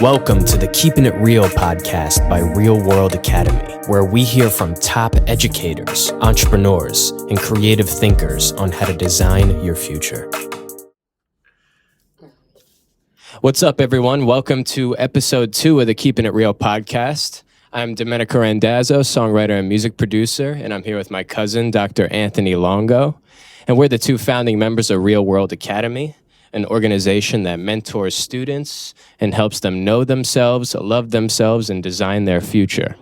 Welcome to the Keeping It Real podcast by Real World Academy, where we hear from top educators, entrepreneurs, and creative thinkers on how to design your future. What's up, everyone? Welcome to episode 2 of the Keeping It Real podcast. I'm Domenico Randazzo, songwriter and music producer, and I'm here with my cousin, Dr. Anthony Longo. And we're the 2 founding members of Real World Academy, an organization that mentors students and helps them know themselves, love themselves, and design their future.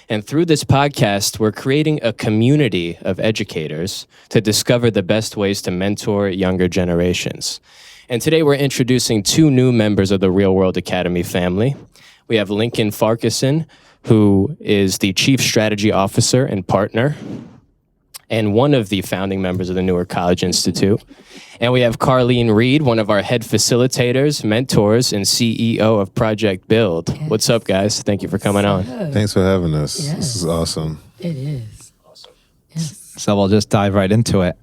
And through this podcast, we're creating a community of educators to discover the best ways to mentor younger generations. And today we're introducing 2 new members of the Real World Academy family. We have Lincoln Farquharson, who is the Chief Strategy Officer and partner, and one of the founding members of the Newark College Institute. And we have Carline Reed, one of our head facilitators, mentors, and CEO of Project Build. Yes. What's up, guys? Thank you for coming on. Thanks for having us. Yes. This is awesome. It is. Awesome. Yes. So we'll just dive right into it.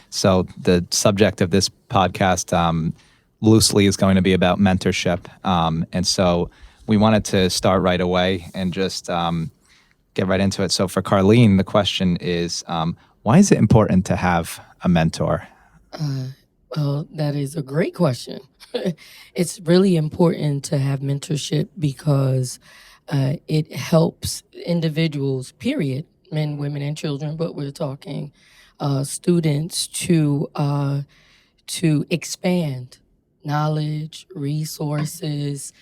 So the subject of this podcast loosely is going to be about mentorship. And so we wanted to start right away and just get right into it. So for Carline, the question is, why is it important to have a mentor? Well, that is a great question. It's really important to have mentorship because it helps individuals, period, men, women, and children, but we're talking students to expand knowledge, resources,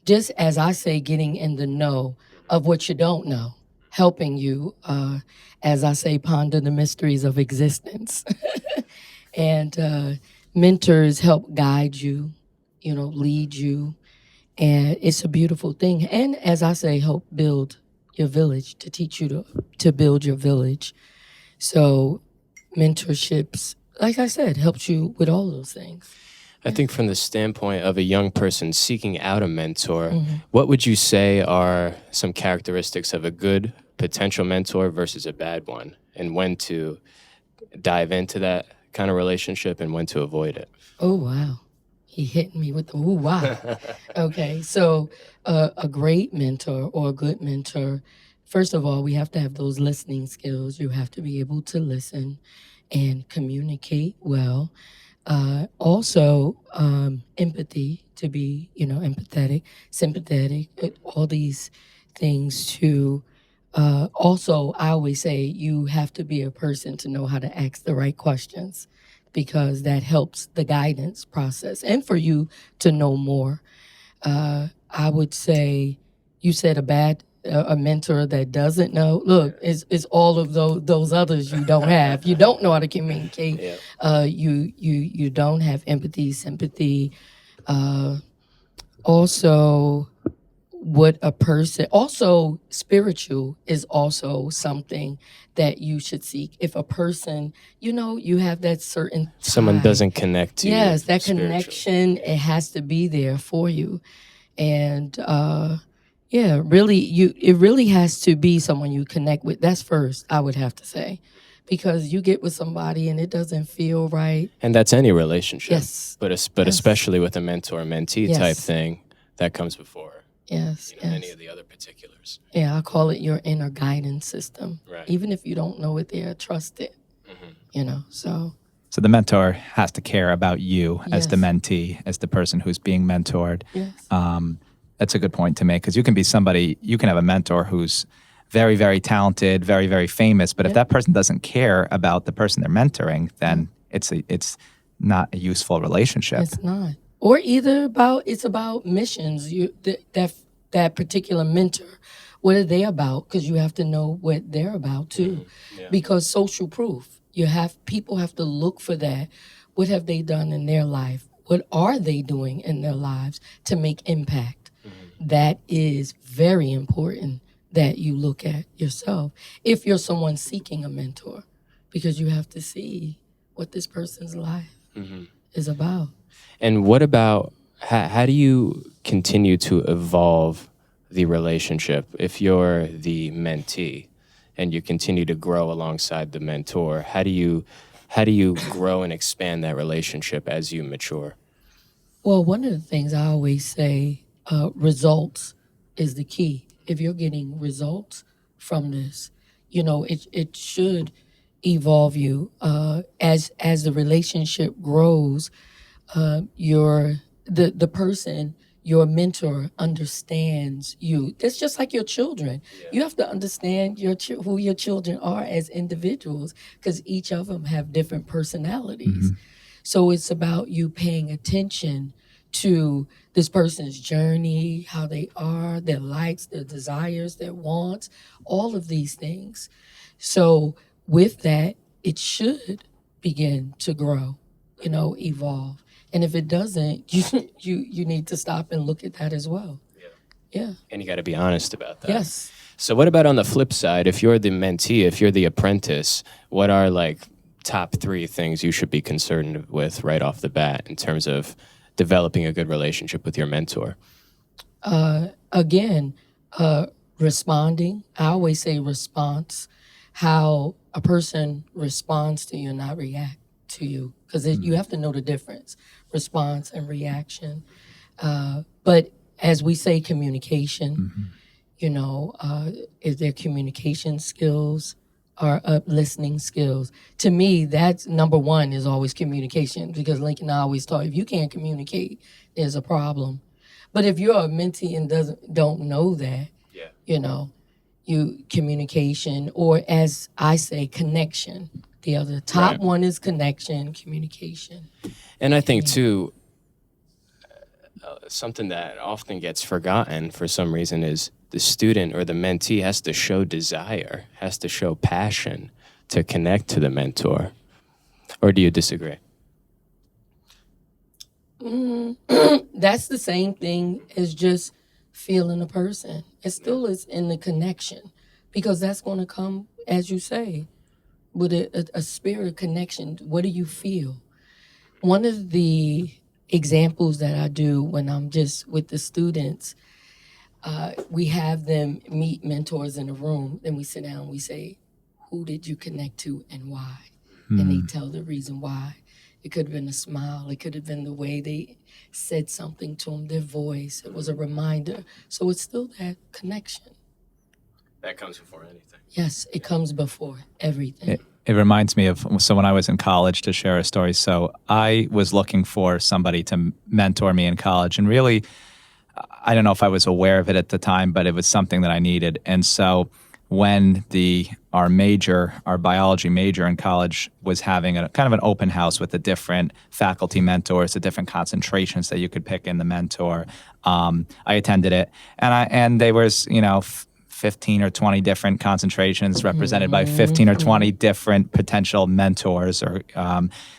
just as I say, getting in the know of what you don't know, helping you, as I say, ponder the mysteries of existence. And mentors help guide you, lead you. And it's a beautiful thing. And as I say, help build your village, to teach you to build your village. So mentorships, like I said, helps you with all those things. I think from the standpoint of a young person seeking out a mentor, what would you say are some characteristics of a good potential mentor versus a bad one, and when to dive into that kind of relationship and when to avoid it? Oh, wow. He hit me with the, ooh, wow. Okay, so a great mentor or a good mentor, first of all, we have to have those listening skills. You have to be able to listen and communicate well. Also, empathy, to be, empathetic, sympathetic, all these things to, also, I always say you have to be a person to know how to ask the right questions, because that helps the guidance process and for you to know more. I would say, you said a mentor that doesn't know. Look, it's all of those others you don't have. You don't know how to communicate. Yeah. You don't have empathy, sympathy. Also, what a person. Also, spiritual is also something that you should seek. If a person, you have that certain tie. Someone doesn't connect to you. Yes, that connection, it has to be there for you. And yeah, really, it really has to be someone you connect with. That's first, I would have to say, because you get with somebody and it doesn't feel right. And that's any relationship. Yes. But especially with a mentor-mentee type thing, that comes before. Yes. Any of the other particulars. Yeah, I call it your inner guidance system. Right. Even if you don't know it there, trust it. So So the mentor has to care about you as the mentee, as the person who's being mentored. Yes. That's a good point to make, because you can have a mentor who's very, very talented, very, very famous, but if that person doesn't care about the person they're mentoring, then it's not a useful relationship. It's not. Or it's about missions. That particular mentor, what are they about? Because you have to know what they're about too. Yeah. Because social proof, people have to look for that. What have they done in their life? What are they doing in their lives to make impact? That is very important that you look at yourself if you're someone seeking a mentor, because you have to see what this person's life is about. And what about, how do you continue to evolve the relationship if you're the mentee and you continue to grow alongside the mentor? How do you grow and expand that relationship as you mature? Well, one of the things I always say, results is the key. If you're getting results from this, it should evolve you as the relationship grows. The person, your mentor, understands you. It's just like your children. You have to understand who your children are as individuals, because each of them have different personalities. So it's about you paying attention to this person's journey, how they are, their likes, their desires, their wants, all of these things. So with that, it should begin to grow, evolve. And if it doesn't, you need to stop and look at that as well. Yeah. And you got to be honest about that. Yes. So what about on the flip side? If you're the mentee, if you're the apprentice, what are like top 3 things you should be concerned with right off the bat in terms of developing a good relationship with your mentor? Again, responding. I always say response, how a person responds to you, not react to you, because you have to know the difference, response and reaction. But as we say, communication, is their communication skills are up, listening skills. To me, that's number one, is always communication, because Lincoln and I always talk, if you can't communicate, there's a problem. But if you're a mentee and don't know that, you communication, or as I say, connection. The other top one is connection, communication. And I think too, something that often gets forgotten for some reason is the student or the mentee has to show desire, has to show passion to connect to the mentor. Or do you disagree? That's the same thing as just feeling a person. It still is in the connection, because that's going to come, as you say, with a spirit connection. What do you feel? One of the examples that I do when I'm just with the students, we have them meet mentors in a room, then we sit down and we say, who did you connect to and why? And they tell the reason why. It could have been a smile. It could have been the way they said something to them, their voice. It was a reminder. So it's still that connection. That comes before anything. Yes, it comes before everything. It reminds me of, so when I was in college, to share a story. So I was looking for somebody to mentor me in college, and really, I don't know if I was aware of it at the time, but it was something that I needed. And so when our biology major in college was having a kind of an open house with the different faculty mentors, the different concentrations that you could pick in the mentor, I attended it, and there was 15 or 20 different concentrations represented by 15 or 20 different potential mentors or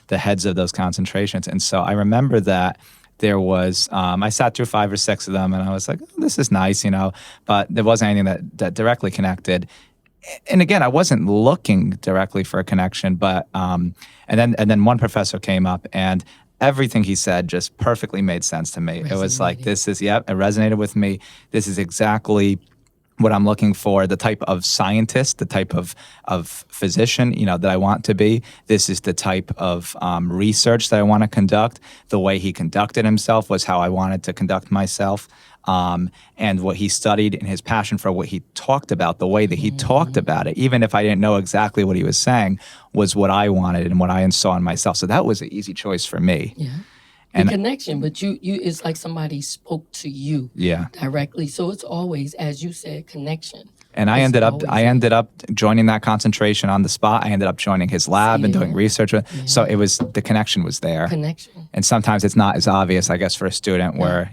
the heads of those concentrations. And so I remember that there was, I sat through 5 or 6 of them, and I was like, oh, this is nice, but there wasn't anything that directly connected. And again, I wasn't looking directly for a connection, but, and then one professor came up, and everything he said just perfectly made sense to me. It was like, it resonated with me. This is exactly what I'm looking for, the type of scientist, the type of physician, that I want to be. This is the type of research that I want to conduct. The way he conducted himself was how I wanted to conduct myself. And what he studied and his passion for what he talked about, the way that he talked about it, even if I didn't know exactly what he was saying, was what I wanted and what I saw in myself. So that was an easy choice for me. Yeah. The connection, but you it's like somebody spoke to you directly. So it's always, as you said, connection. And I ended up joining that concentration on the spot. I ended up joining his lab and doing research. So it was, the connection was there. Connection. And sometimes it's not as obvious, I guess, for a student where,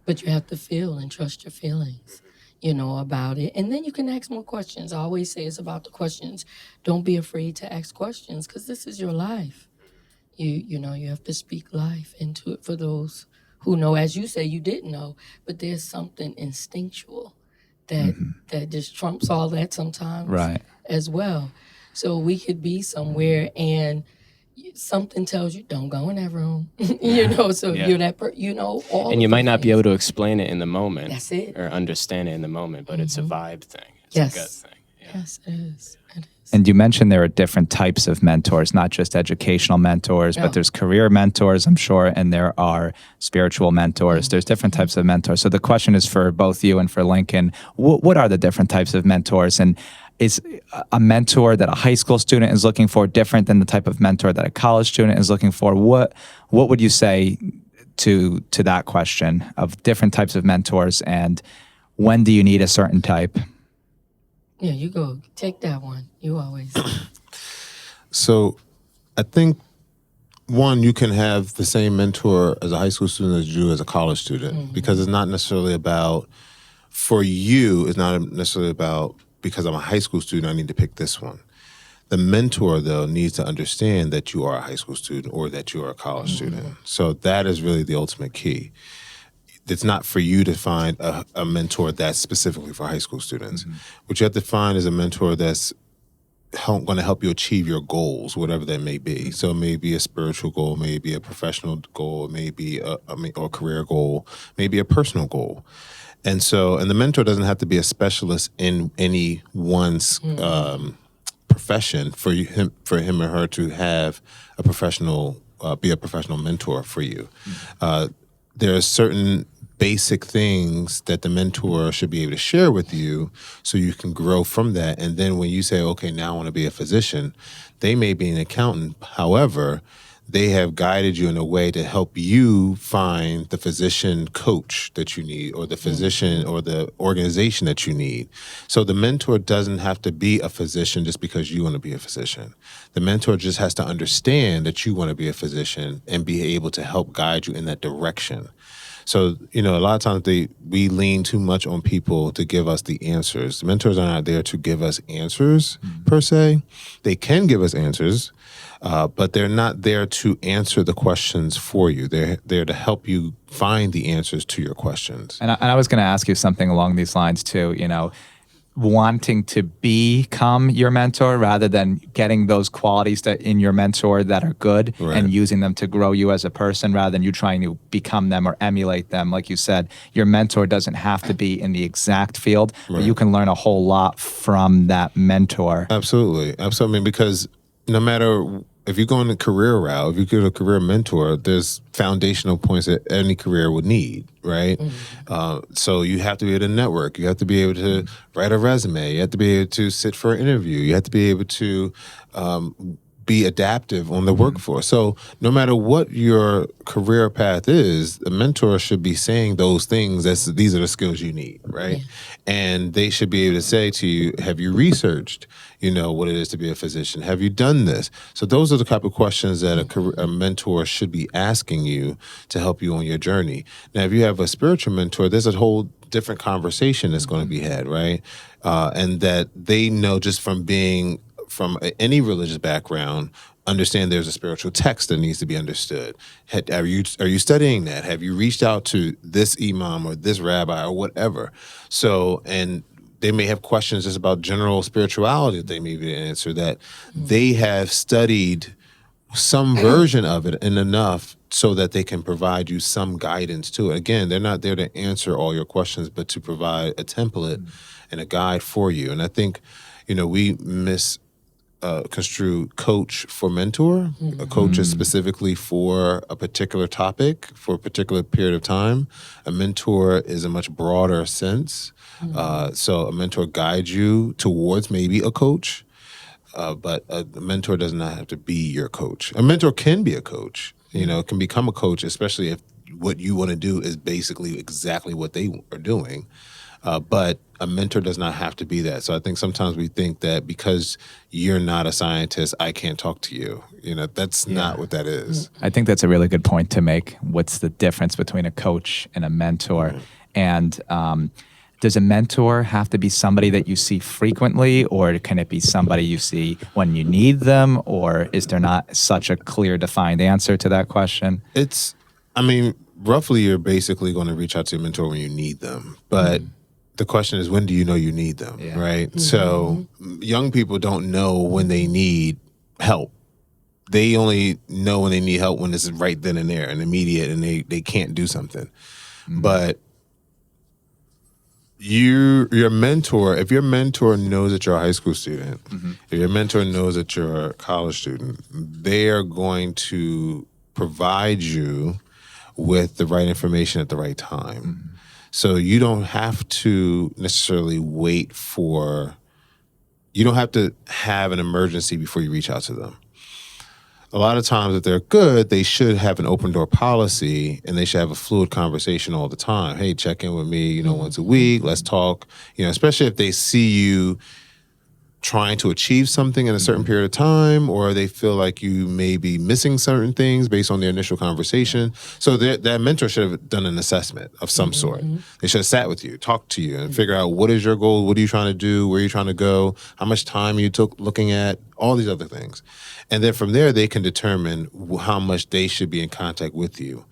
But you have to feel and trust your feelings, about it. And then you can ask more questions. I always say it's about the questions. Don't be afraid to ask questions, because this is your life. You have to speak life into it for those who know. As you say, you didn't know, but there's something instinctual that just trumps all that sometimes as well. So we could be somewhere and something tells you, don't go in that room, so if you're that all. And you might not be able to explain it in the moment. That's it. Or understand it in the moment, but it's a vibe thing. It's a gut thing. Yeah. Yes, it is. It is. And you mentioned there are different types of mentors, not just educational mentors, but there's career mentors, I'm sure, and there are spiritual mentors. There's different types of mentors. So the question is for both you and for Lincoln, what are the different types of mentors? And is a mentor that a high school student is looking for different than the type of mentor that a college student is looking for? What would you say to that question of different types of mentors, and when do you need a certain type? Yeah, you go. Take that one. You always. So I think, one, you can have the same mentor as a high school student as you do as a college student, because it's not necessarily about, for you, it's not necessarily about, because I'm a high school student, I need to pick this one. The mentor, though, needs to understand that you are a high school student or that you are a college student. So that is really the ultimate key. It's not for you to find a mentor that's specifically for high school students. What you have to find is a mentor that's going to help you achieve your goals, whatever that may be. So it may be a spiritual goal, maybe a professional goal, maybe a career goal, maybe a personal goal. And the mentor doesn't have to be a specialist in any one's profession for him or her to have a professional, be a professional mentor for you. There are certain basic things that the mentor should be able to share with you so you can grow from that. And then when you say, okay, now I want to be a physician, they may be an accountant. However, they have guided you in a way to help you find the physician coach that you need, or the physician or the organization that you need. So the mentor doesn't have to be a physician just because you want to be a physician. The mentor just has to understand that you want to be a physician and be able to help guide you in that direction. So, a lot of times we lean too much on people to give us the answers. Mentors are not there to give us answers per se. They can give us answers, but they're not there to answer the questions for you. They're there to help you find the answers to your questions. And I was going to ask you something along these lines too, wanting to become your mentor rather than getting those qualities that in your mentor that are good, right, and using them to grow you as a person rather than you trying to become them or emulate them. Like you said, your mentor doesn't have to be in the exact field, but you can learn a whole lot from that mentor. Absolutely. Because no matter if you go in the career route, if you get a career mentor, there's foundational points that any career would need, right? So you have to be able to network. You have to be able to write a resume. You have to be able to sit for an interview. You have to be able to be adaptive on the workforce. So no matter what your career path is, the mentor should be saying those things. These are the skills you need, right? Yeah. And they should be able to say to you, have you researched, what it is to be a physician? Have you done this? So those are the type of questions that a mentor should be asking you to help you on your journey. Now, if you have a spiritual mentor, there's a whole different conversation that's going to be had, right? And that they know just from being from any religious background, understand there's a spiritual text that needs to be understood. Are you studying that? Have you reached out to this imam or this rabbi or whatever? So, and they may have questions just about general spirituality that they may be able to answer, that they have studied some version of it and enough so that they can provide you some guidance to it. Again, they're not there to answer all your questions, but to provide a template and a guide for you. And I think, we misconstrue coach for mentor. A coach is specifically for a particular topic, for a particular period of time. A mentor is a much broader sense. So a mentor guides you towards maybe a coach, but a mentor does not have to be your coach. A mentor can be a coach, can become a coach, especially if what you want to do is basically exactly what they are doing. But a mentor does not have to be that. So I think sometimes we think that because you're not a scientist, I can't talk to you. That's not what that is. I think that's a really good point to make. What's the difference between a coach and a mentor? And does a mentor have to be somebody that you see frequently, or can it be somebody you see when you need them? Or is there not such a clear, defined answer to that question? Roughly, you're basically going to reach out to your mentor when you need them. But the question is, when do you know you need them, right? So young people don't know when they need help. They only know when they need help when it's right then and there and immediate, and they can't do something. But your mentor, if your mentor knows that you're a high school student, if your mentor knows that you're a college student, they are going to provide you with the right information at the right time. So you don't have to necessarily you don't have to have an emergency before you reach out to them. A lot of times, if they're good, they should have an open door policy, and they should have a fluid conversation all the time. Hey, check in with me, once a week. Let's talk. Especially if they see you trying to achieve something in a certain period of time, or they feel like you may be missing certain things based on their initial conversation. So that mentor should have done an assessment of some sort. They should have sat with you, talked to you, and figure out what is your goal, what are you trying to do, where are you trying to go, how much time you took looking at, all these other things. And then from there, they can determine how much they should be in contact with you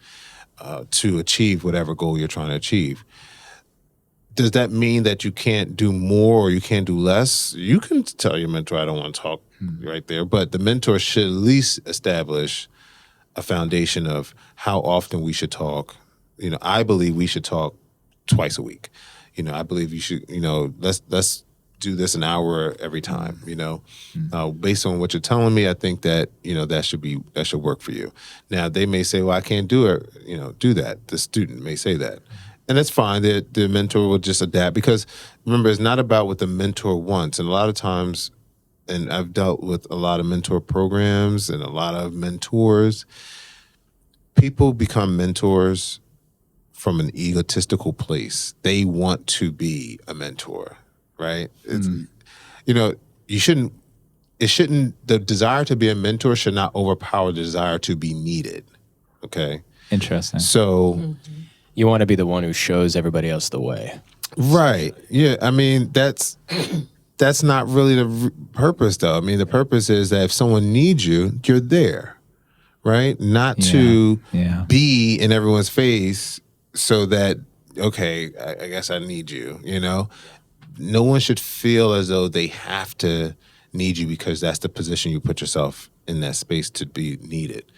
to achieve whatever goal you're trying to achieve. Does that mean that you can't do more or you can't do less? You can tell your mentor, I don't want to talk right there, but the mentor should at least establish a foundation of how often we should talk. I believe we should talk twice a week. I believe you should, let's do this an hour every time, based on what you're telling me, I think that, that should work for you. Now they may say, well, I can't do it, do that. The student may say that. And that's fine. The mentor will just adapt, because remember, it's not about what the mentor wants. And a lot of times, and I've dealt with a lot of mentor programs and a lot of mentors, people become mentors from an egotistical place. They want to be a mentor, right? It's, the desire to be a mentor should not overpower the desire to be needed. Okay. Interesting. So You want to be the one who shows everybody else the way. Right. Yeah. I mean, that's not really the purpose, though. I mean, the purpose is that if someone needs you, you're there, right? Not to be in everyone's face so that, okay, I guess I need you, No one should feel as though they have to need you because that's the position you put yourself in, that space to be needed.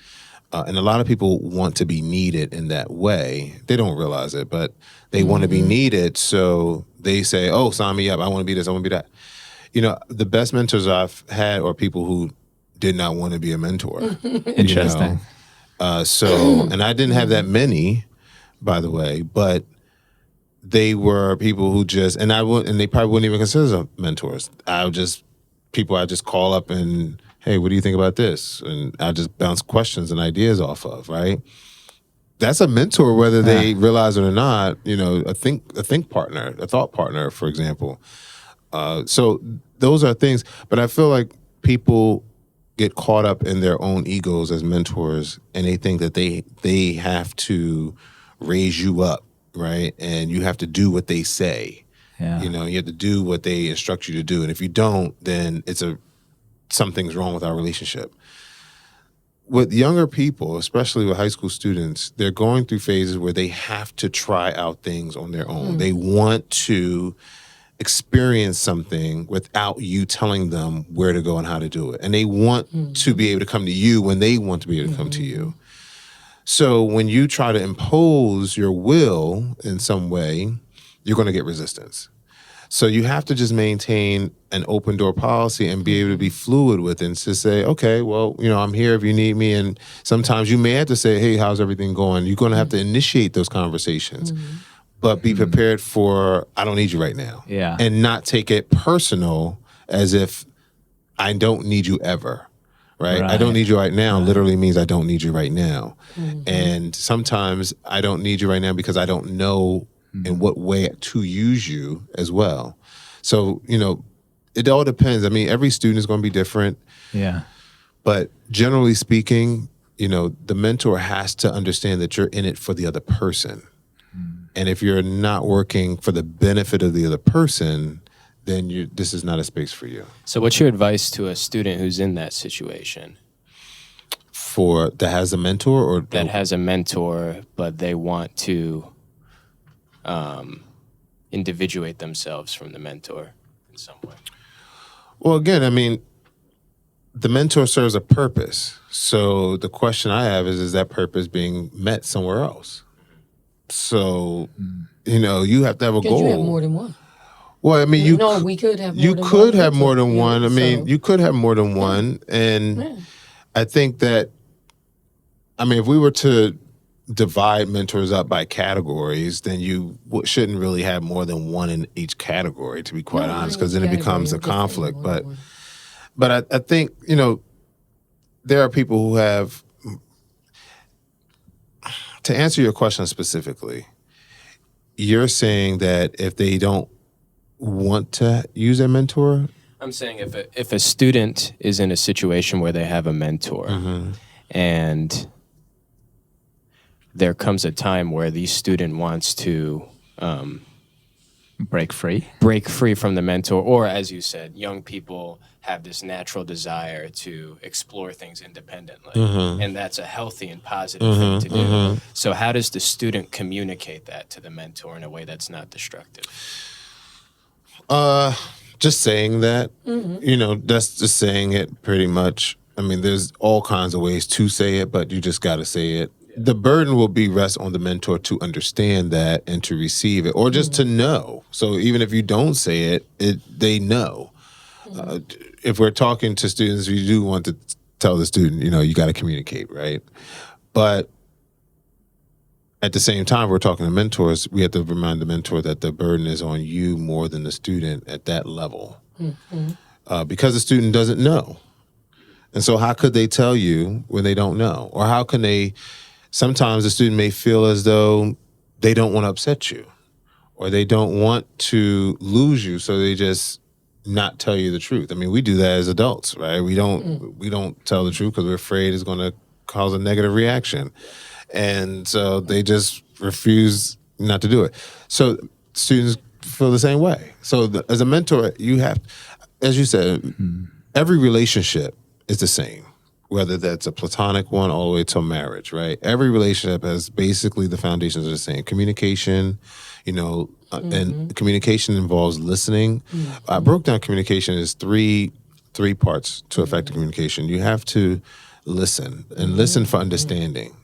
And a lot of people want to be needed in that way. They don't realize it, but they want to be needed. So they say, oh, sign me up. I want to be this. I want to be that. The best mentors I've had are people who did not want to be a mentor. Interesting. And I didn't have that many, by the way, but they were people who and they probably wouldn't even consider them mentors. I just call up and, hey, what do you think about this? And I just bounce questions and ideas off of, right? That's a mentor, whether they realize it or not, a think partner, a thought partner, for example. So those are things, but I feel like people get caught up in their own egos as mentors, and they think that they have to raise you up, right? And you have to do what they say. Yeah. You have to do what they instruct you to do. And if you don't, then something's wrong with our relationship. With younger people, especially with high school students, they're going through phases where they have to try out things on their own. They want to experience something without you telling them where to go and how to do it. And they want to be able to come to you when they want to be able to come to you. So when you try to impose your will in some way, you're going to get resistance. So you have to just maintain an open door policy and be able to be fluid with it, and to say, okay, well, I'm here if you need me. And sometimes you may have to say, hey, how's everything going? You're going to have to initiate those conversations, but be prepared for, I don't need you right now. Yeah. And not take it personal as if I don't need you ever. Right? I don't need you right now literally means I don't need you right now. And sometimes I don't need you right now because I don't know in what way to use you as well. So, it all depends. I mean, every student is going to be different. Yeah. But generally speaking, the mentor has to understand that you're in it for the other person. And if you're not working for the benefit of the other person, then this is not a space for you. So what's your advice to a student who's in that situation? That has a mentor, or that has a mentor, but they want to individuate themselves from the mentor in some way? Well, again, I mean, the mentor serves a purpose. So the question I have is that purpose being met somewhere else? So, you have to have a Because goal. you have more than one. Well, I mean, we could have more you than one. could have more than mentor, one. I mean, so- you could have more than one. And I think that, if we were to divide mentors up by categories, then you shouldn't really have more than one in each category, to be quite honest, because then it becomes a conflict. But I think, there are people who have, to answer your question specifically, you're saying that if they don't want to use a mentor? I'm saying if a student is in a situation where they have a mentor and there comes a time where the student wants to break free from the mentor, or as you said, young people have this natural desire to explore things independently, and that's a healthy and positive thing to do. So how does the student communicate that to the mentor in a way that's not destructive? Just saying that, that's just saying it pretty much. I mean, there's all kinds of ways to say it, but you just got to say it. The burden will be rest on the mentor to understand that and to receive it, or just to know. So even if you don't say it, they know. If we're talking to students, we do want to tell the student, you got to communicate, right? But at the same time, we're talking to mentors. We have to remind the mentor that the burden is on you more than the student at that level, because the student doesn't know. And so how could they tell you when they don't know? Or how can they, sometimes the student may feel as though they don't want to upset you, or they don't want to lose you, so they just not tell you the truth. I mean, we do that as adults, right? We don't tell the truth because we're afraid it's going to cause a negative reaction. And so they just refuse not to do it. So students feel the same way. So as a mentor, you have, as you said, every relationship is the same, whether that's a platonic one all the way to marriage, right? Every relationship has basically the foundations are the same. Communication, and communication involves listening. I broke down communication as three parts to effective communication. You have to listen, and listen for understanding,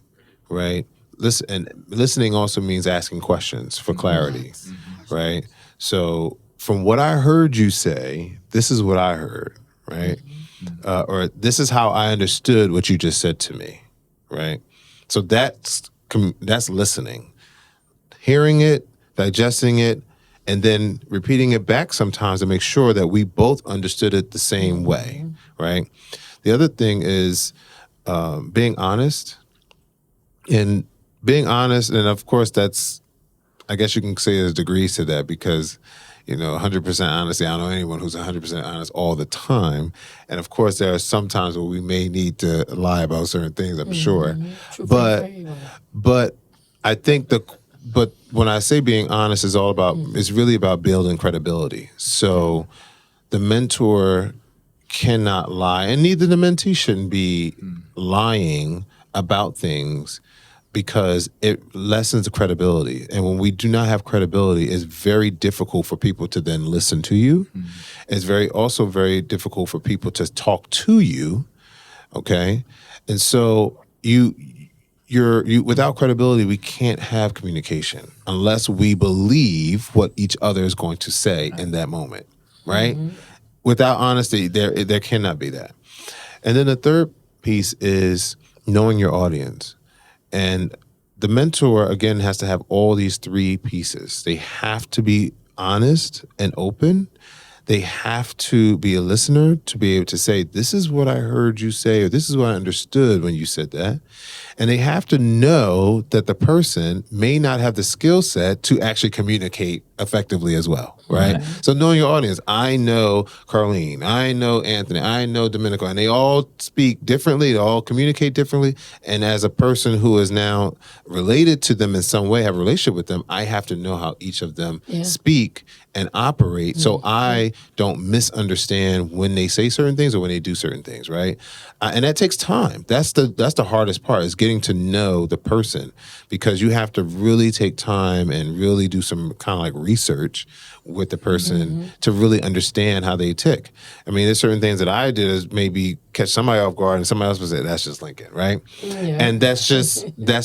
right? Listening also means asking questions for clarity, right? So from what I heard you say, this is what I heard, right? Or this is how I understood what you just said to me, right? So that's listening, hearing it, digesting it, and then repeating it back sometimes to make sure that we both understood it the same way, right? The other thing is being honest. And being honest, and of course that's, I guess you can say there's degrees to that, because 100% honesty, I don't know anyone who's 100% honest all the time. And of course, there are some times where we may need to lie about certain things, I'm sure. But I think but when I say being honest, it's really about building credibility. So the mentor cannot lie, and neither the mentee shouldn't be lying about things, because it lessens the credibility. And when we do not have credibility, it's very difficult for people to then listen to you. It's also very difficult for people to talk to you, okay? And so you're without credibility, we can't have communication unless we believe what each other is going to say in that moment, right? Without honesty, there cannot be that. And then the third piece is knowing your audience. And the mentor, again, has to have all these three pieces. They have to be honest and open. They have to be a listener to be able to say, this is what I heard you say, or this is what I understood when you said that. And they have to know that the person may not have the skill set to actually communicate effectively as well, right? So knowing your audience, I know Carline, I know Anthony, I know Domenico, and they all speak differently, they all communicate differently. And as a person who is now related to them in some way, have a relationship with them, I have to know how each of them speak and operate, so I don't misunderstand when they say certain things or when they do certain things, right? And that takes time. That's the hardest part, is getting to know the person, because you have to really take time and really do some kind of like research with the person to really understand how they tick. I mean, there's certain things that I did as maybe catch somebody off guard, and somebody else would say, "That's just Lincoln," right? Yeah. And that's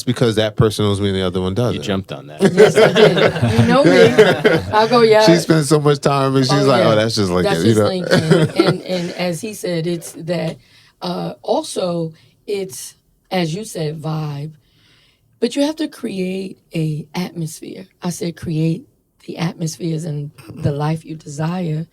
because that person knows me and the other one doesn't. You jumped on that. Yes, I did. You know me. I'll go, yeah. She spends so much time, and she's like, yeah. "Oh, that's just Lincoln." That's just Lincoln. And as he said, it's that. Also, it's, as you said, vibe. But you have to create a atmosphere. I said create the atmospheres and the life you desire.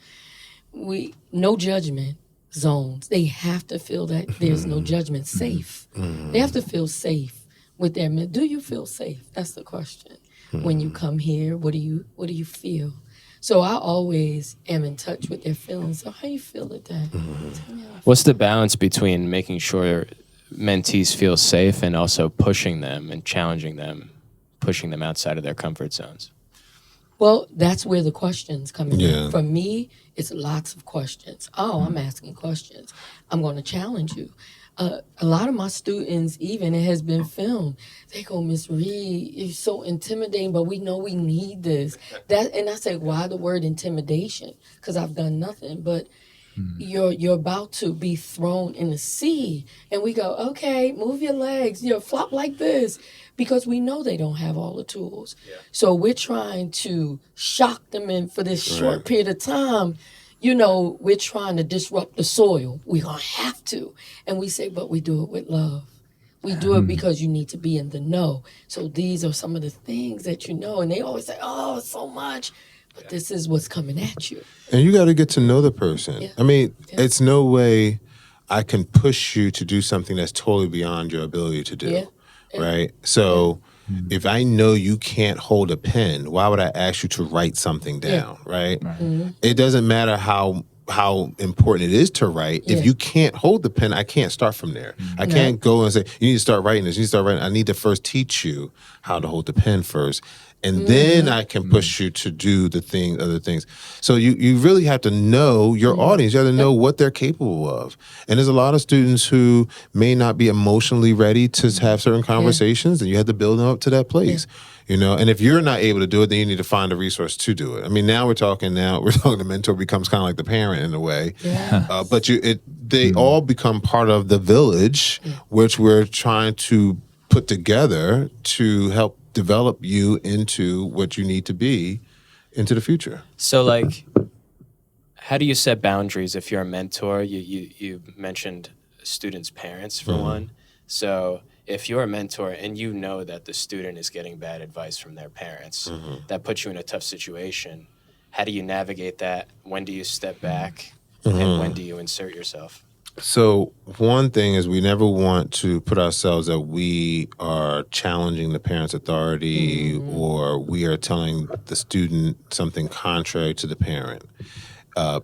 No judgment zones. They have to feel that there's no judgment. Safe. They have to feel safe with their men. Do you feel safe? That's the question. When you come here, what do you feel? So I always am in touch with their feelings. So how you feel at that? What's the balance between making sure mentees feel safe and also pushing them and challenging them, pushing them outside of their comfort zones? Well, that's where the questions come in. Yeah. For me, it's lots of questions. Oh, I'm asking questions. I'm going to challenge you. A lot of my students, even, it has been filmed, they go, "Miss Reed, you're so intimidating, but we know we need this." And I say, why the word intimidation? Because I've done nothing, but you're about to be thrown in the sea. And we go, okay, move your legs, flop like this, because we know they don't have all the tools. Yeah. So we're trying to shock them in for this short period of time. We're trying to disrupt the soil. We're going to have to. And we say, but we do it with love. We do it because you need to be in the know. So these are some of the things that you know. And they always say, oh, so much. But this is what's coming at you. And you got to get to know the person. Yeah. I mean, it's no way I can push you to do something that's totally beyond your ability to do, right? So if I know you can't hold a pen, why would I ask you to write something down, right? It doesn't matter how important it is to write. If you can't hold the pen, I can't start from there. I can't go and say, you need to start writing this, you need to start writing. I need to first teach you how to hold the pen first. And then I can push you to do other things. So you really have to know your audience. You have to know what they're capable of. And there's a lot of students who may not be emotionally ready to have certain conversations, and you have to build them up to that place. And if you're not able to do it, then you need to find a resource to do it. I mean, we're talking the mentor becomes kind of like the parent in a way. Yeah. But they all become part of the village, which we're trying to put together to help develop you into what you need to be into the future. So, how do you set boundaries if you're a mentor? You mentioned students' parents for one. So if you're a mentor and you know that the student is getting bad advice from their parents, that puts you in a tough situation. How do you navigate that? When do you step back? And when do you insert yourself? So one thing is we never want to put ourselves that we are challenging the parent's authority or we are telling the student something contrary to the parent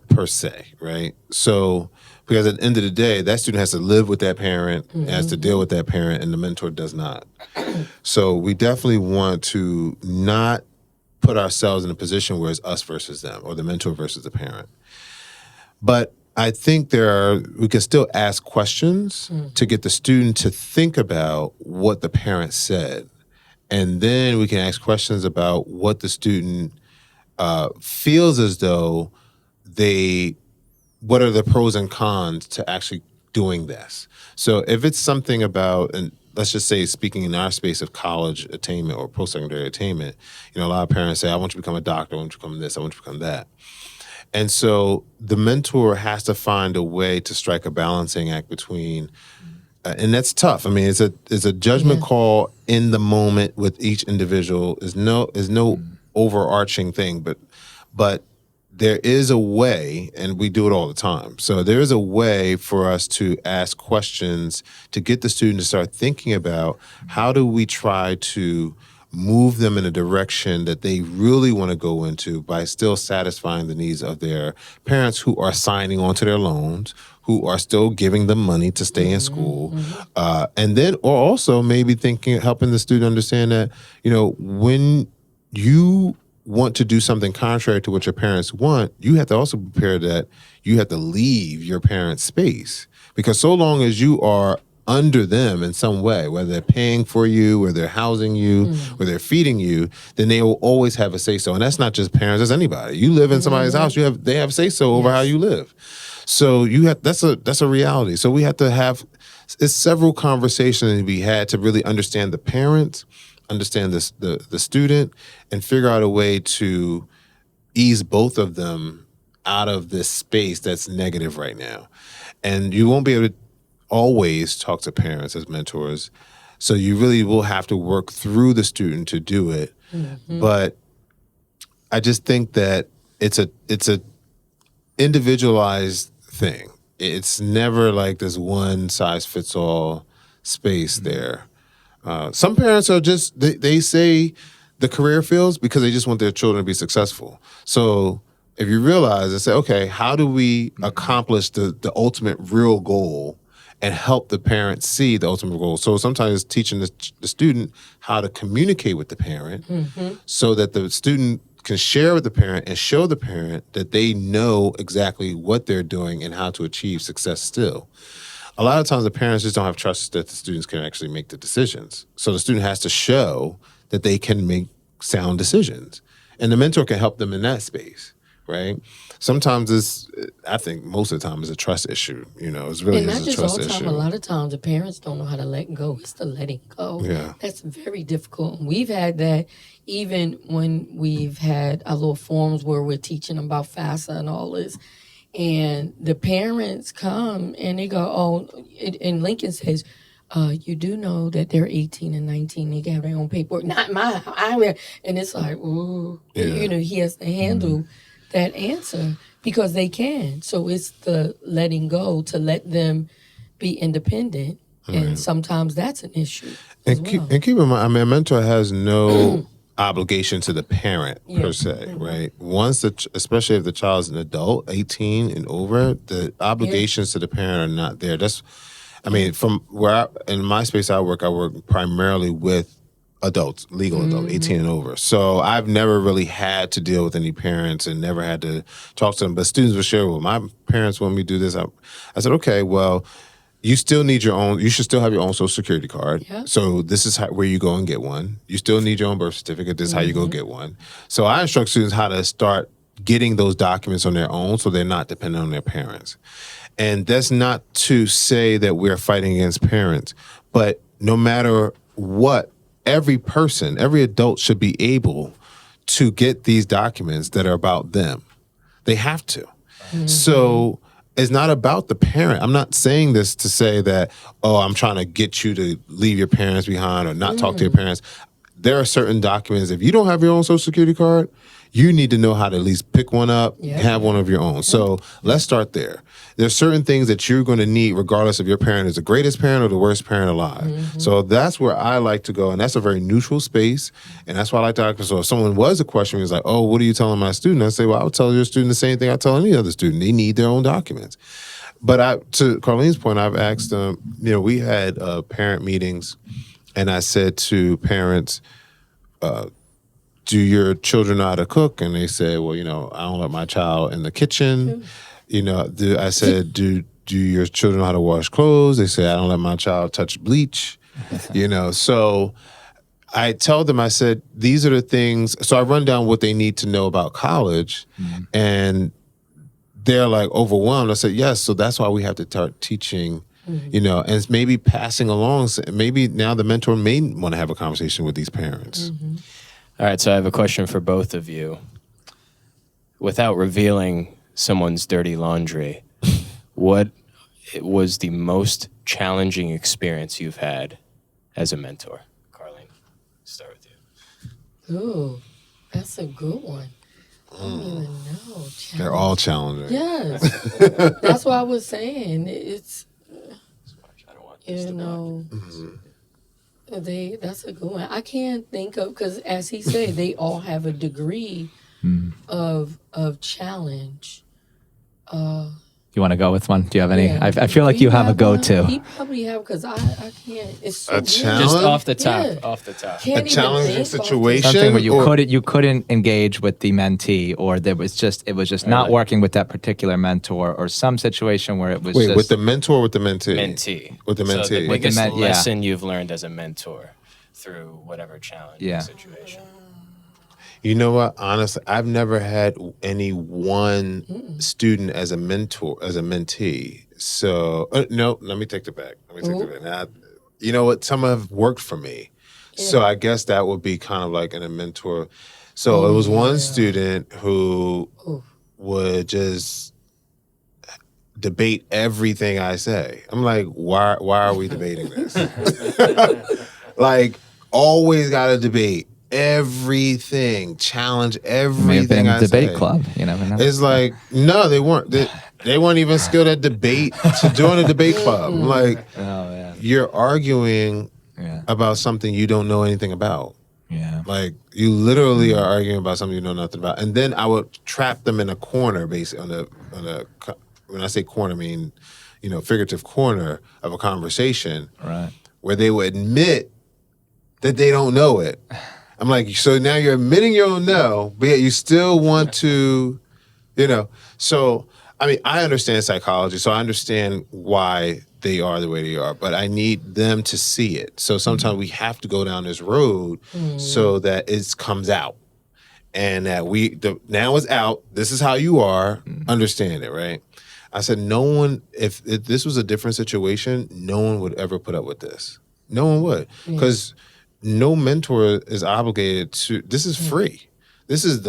per se, right? So because at the end of the day, that student has to live with that parent, has to deal with that parent, and the mentor does not. So we definitely want to not put ourselves in a position where it's us versus them or the mentor versus the parent. But I think we can still ask questions to get the student to think about what the parent said. And then we can ask questions about what the student feels as though what are the pros and cons to actually doing this. So if it's something about, and let's just say speaking in our space of college attainment or post-secondary attainment, a lot of parents say, I want you to become a doctor, I want you to become this, I want you to become that. And so the mentor has to find a way to strike a balancing act between, and that's tough. I mean, it's a judgment call in the moment with each individual. Is no overarching thing, but there is a way, and we do it all the time. So there is a way for us to ask questions to get the student to start thinking about how do we try to move them in a direction that they really want to go into by still satisfying the needs of their parents who are signing on to their loans, who are still giving them money to stay in school. And then, or also maybe helping the student understand that, when you want to do something contrary to what your parents want, you have to also prepare that you have to leave your parents' space. Because so long as you are under them in some way, whether they're paying for you, or they're housing you, or they're feeding you, then they will always have a say-so. And that's not just parents, that's anybody. You live in somebody's house, they have say-so over how you live. So that's a reality. So we have to have several conversations to be had to really understand the parents, understand the student, and figure out a way to ease both of them out of this space that's negative right now. And you won't be able to always talk to parents as mentors. So you really will have to work through the student to do it. But I just think that it's a individualized thing. It's never like this one size fits all space there. Some parents are just, they say the career fields because they just want their children to be successful. So if you realize and say, okay, how do we accomplish the ultimate real goal and help the parent see the ultimate goal? So sometimes it's teaching the student how to communicate with the parent so that the student can share with the parent and show the parent that they know exactly what they're doing and how to achieve success still. A lot of times the parents just don't have trust that the students can actually make the decisions. So the student has to show that they can make sound decisions. And the mentor can help them in that space, right? Sometimes I think most of the time, it's a trust issue. It's really and not a just trust all the time. issue. A lot of times, the parents don't know how to let go. It's the letting go. Yeah. That's very difficult. And we've had that even when we've had our little forums where we're teaching about FAFSA and all this. And the parents come and they go, oh, and Lincoln says, you do know that they're 18 and 19. They can have their own paperwork. Not mine. And it's like, ooh, he has to handle that answer because they can. So it's the letting go to let them be independent. And sometimes that's an issue as well. And keep in mind, a mentor has no obligation to the parent per se, right? Once, especially if the child's an adult, 18 and over, the obligations to the parent are not there. From where in my space I work primarily with adults, legal adults, 18 and over. So I've never really had to deal with any parents and never had to talk to them. But students will share, well, my parents want me to do this. I said, okay, well, you still need your own, you should still have your own social security card. Yeah. So this is where you go and get one. You still need your own birth certificate. This is how you go get one. So I instruct students how to start getting those documents on their own so they're not dependent on their parents. And that's not to say that we're fighting against parents, but no matter what, every adult should be able to get these documents that are about them. They have to. So it's not about the parent. I'm not saying this to say that, I'm trying to get you to leave your parents behind or not talk to your parents. There are certain documents, if you don't have your own social security card, you need to know how to at least pick one up, have one of your own. So let's start there. There's certain things that you're going to need regardless if your parent is the greatest parent or the worst parent alive. So that's where I like to go, and that's a very neutral space, and that's why I like to ask. So if someone was a question, he's like, oh, what are you telling my student? I say, well, I would tell your student the same thing I tell any other student. They need their own documents. But to Carline's point, I've asked them, we had parent meetings, and I said to parents, do your children know how to cook? And they said, well, I don't let my child in the kitchen. I said, do your children know how to wash clothes? They said, I don't let my child touch bleach. So I tell them, I said, these are the things. So I run down what they need to know about college, and they're like overwhelmed. I said, yes. So that's why we have to start teaching, and it's maybe passing along. Maybe now the mentor may want to have a conversation with these parents. All right, so I have a question for both of you. Without revealing someone's dirty laundry, what was the most challenging experience you've had as a mentor? Carline, start with you. Ooh, that's a good one. I don't even know. They're all challenging. Yes. That's what I was saying. It's, that's a good one. I can't think of, because as he said, they all have a degree of challenge. You want to go with one? Do you have any? Yeah. I feel like you have a go-to. He probably have because I can't. It's so A good. challenge? Just off the top. Yeah. Off the top. Can't A even challenging think off the- situation. Something where or- you couldn't engage with the mentee, or it was just not working with that particular mentor, or some situation where it was Wait, just with the mentor or with the mentee? Mentee. With the So mentee. the biggest yeah. lesson you've learned as a mentor through whatever challenging Yeah. situation. You know what? Honestly, I've never had any one student as a mentor, as a mentee. So, no, let me take it back. Now, you know what? Some have worked for me. So I guess that would be kind of like in a mentor. So it was one student who would just debate everything I say. I'm like, why are we debating this? Like, always got to debate everything, challenge everything. may have been I a debate say. club. You never know. It's like, no, they weren't. They weren't even skilled at debate to join a debate club. I'm like, Oh man. you're arguing Yeah. about something you don't know anything about. Yeah. Like, you literally are arguing about something you know nothing about. And then I would trap them in a corner, basically, when I say corner, I mean, figurative corner of a conversation Right. where they would admit that they don't know it. I'm like, so now you're admitting you don't know, but yet you still want to, So, I mean, I understand psychology, so I understand why they are the way they are, but I need them to see it. So sometimes we have to go down this road so that it comes out. And that now it's out, this is how you are, understand it, right? I said, no one, if this was a different situation, no one would ever put up with this. No one would. Because no mentor is obligated to, this is free. This is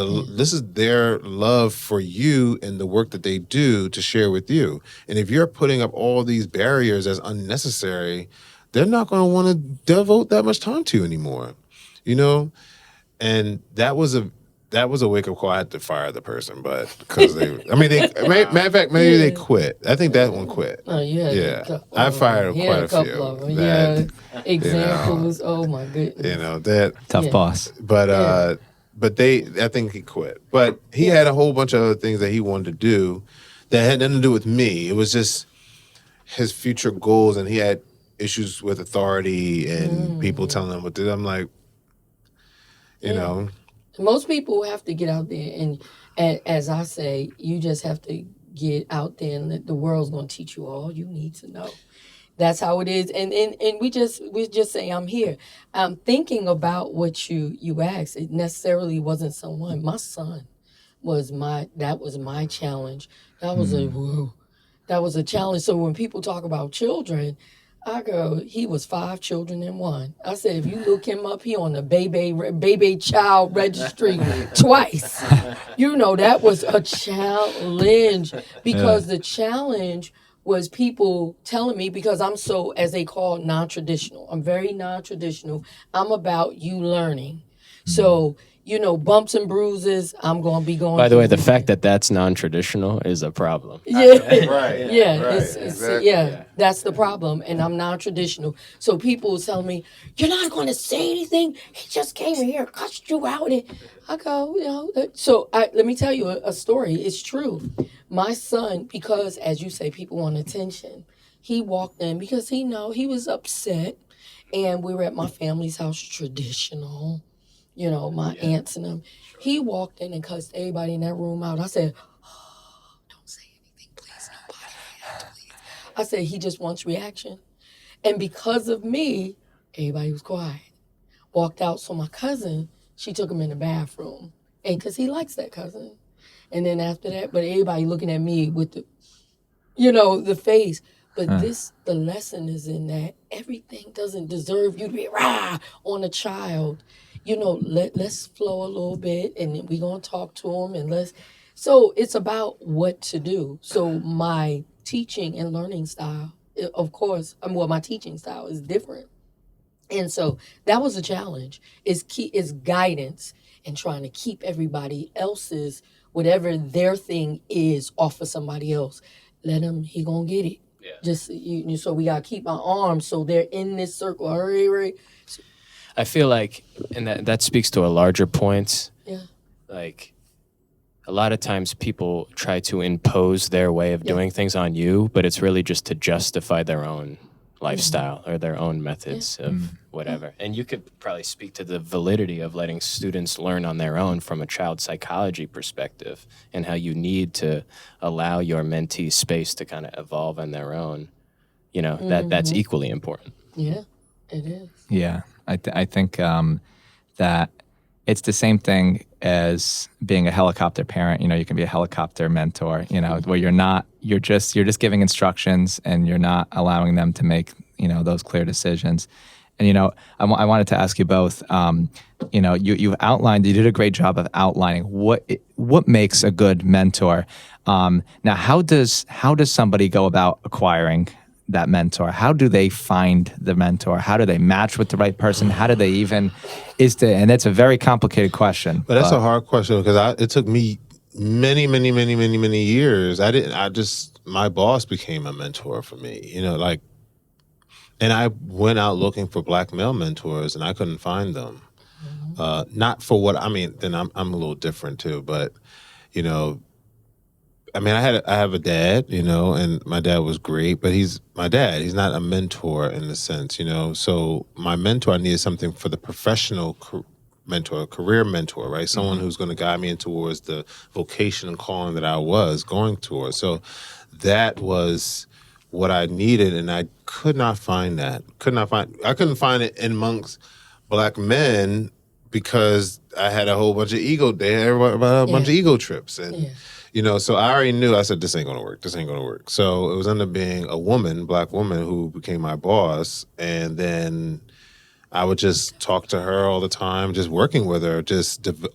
their love for you and the work that they do to share with you. And if you're putting up all these barriers as unnecessary, they're not going to want to devote that much time to you anymore. And that was a wake-up call. I had to fire the person, but because matter of fact, maybe they quit. I think that one quit. Oh, yeah. I fired quite a couple few. of them. Examples. Oh my goodness. That Tough boss. But I think he quit. But he had a whole bunch of other things that he wanted to do that had nothing to do with me. It was just his future goals, and he had issues with authority and people telling him what to do. I'm like, Most people have to get out there, and as I say, you just have to get out there, and the world's going to teach you all you need to know. That's how it is, and we just say, I'm here. I'm thinking about what you asked. It necessarily wasn't someone. My son was my challenge. That was a challenge. So when people talk about children, I go, he was 5 children in one. I said, if you look him up, he on the baby child registry twice. That was a challenge because the challenge was people telling me, because I'm so, as they call, non-traditional. I'm very non-traditional. I'm about you learning. So, bumps and bruises, I'm going to be going By the way, through the fact that that's non-traditional is a problem. Yeah. Right. Yeah. Right. Exactly. That's the problem. And I'm non-traditional. So people tell me, you're not going to say anything. He just came in here, cussed you out. And I go, So let me tell you a story. It's true. My son, because as you say, people want attention. He walked in because he was upset. And we were at my family's house, traditional. My aunts and them. He walked in and cussed everybody in that room out. I said, don't say anything, please. Nobody react, please. I said, he just wants reaction. And because of me, everybody was quiet. Walked out. So my cousin, she took him in the bathroom. And because he likes that cousin. And then after that, but everybody looking at me with the, the face. But the lesson is in that everything doesn't deserve you to be rah on a child. Let's flow a little bit, and then we're going to talk to them, so it's about what to do. So my teaching and learning style, of course, my teaching style is different. And so that was a challenge, is guidance and trying to keep everybody else's, whatever their thing is, off of somebody else. Let him, he going to get it. Yeah. Just, so we got to keep our arms so they're in this circle. Hurry. I feel like, and that speaks to a larger point. Yeah. Like, a lot of times people try to impose their way of doing things on you, but it's really just to justify their own lifestyle or their own methods of whatever. And you could probably speak to the validity of letting students learn on their own from a child psychology perspective, and how you need to allow your mentee space to kind of evolve on their own. You know, that's equally important. Yeah, it is. Yeah, I think that it's the same thing as being a helicopter parent. You know, you can be a helicopter mentor, you know, where you're just giving instructions and you're not allowing them to make, you know, those clear decisions. And, you know, I wanted to ask you both, you know, you did a great job of outlining what makes a good mentor. Now, how does somebody go about acquiring that mentor? How do they find the mentor? How do they match with the right person? How do they even and it's a very complicated question. But that's a hard question, because it took me many years. My boss became a mentor for me, you know, like, and I went out looking for Black male mentors and I couldn't find them. Not for what, I mean, then I'm a little different too, but, you know, I mean, I have a dad, you know, and my dad was great, but he's my dad. He's not a mentor in the sense, you know. So my mentor, I needed something for the professional mentor, career mentor, right? Someone who's going to guide me towards the vocation and calling that I was going towards. So that was what I needed, and I could not find that. I couldn't find it amongst Black men because I had a whole bunch of ego there, a bunch of ego trips, and. You know, so I already knew, I said, this ain't going to work. So it was ended up being a Black woman who became my boss. And then I would just talk to her all the time, just working with her,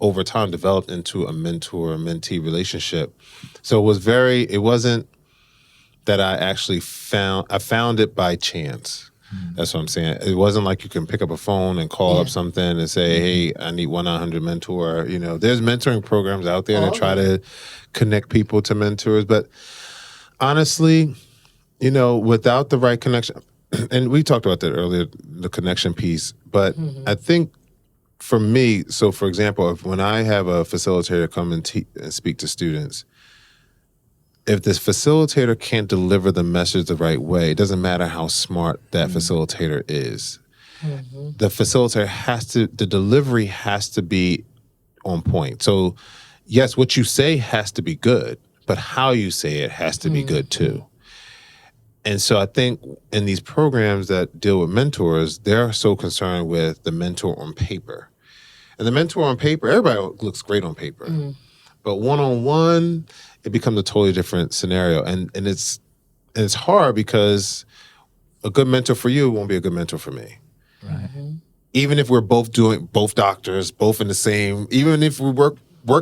over time developed into a mentor-mentee relationship. So it wasn't that I found it by chance. That's what I'm saying. It wasn't like you can pick up a phone and call up something and say, hey, I need 1-900 mentor. You know, there's mentoring programs out there that try to connect people to mentors. But honestly, you know, without the right connection, and we talked about that earlier, the connection piece. But I think for me, so for example, when I have a facilitator come and speak to students, if this facilitator can't deliver the message the right way, it doesn't matter how smart that facilitator is. The facilitator the delivery has to be on point. So yes, what you say has to be good, but how you say it has to be good too. And so I think in these programs that deal with mentors, they're so concerned with the mentor on paper. And the mentor on paper, everybody looks great on paper. But one-on-one, it becomes a totally different scenario. And it's hard because a good mentor for you won't be a good mentor for me. Right. Even if we're both doctors, both in the same, even if we work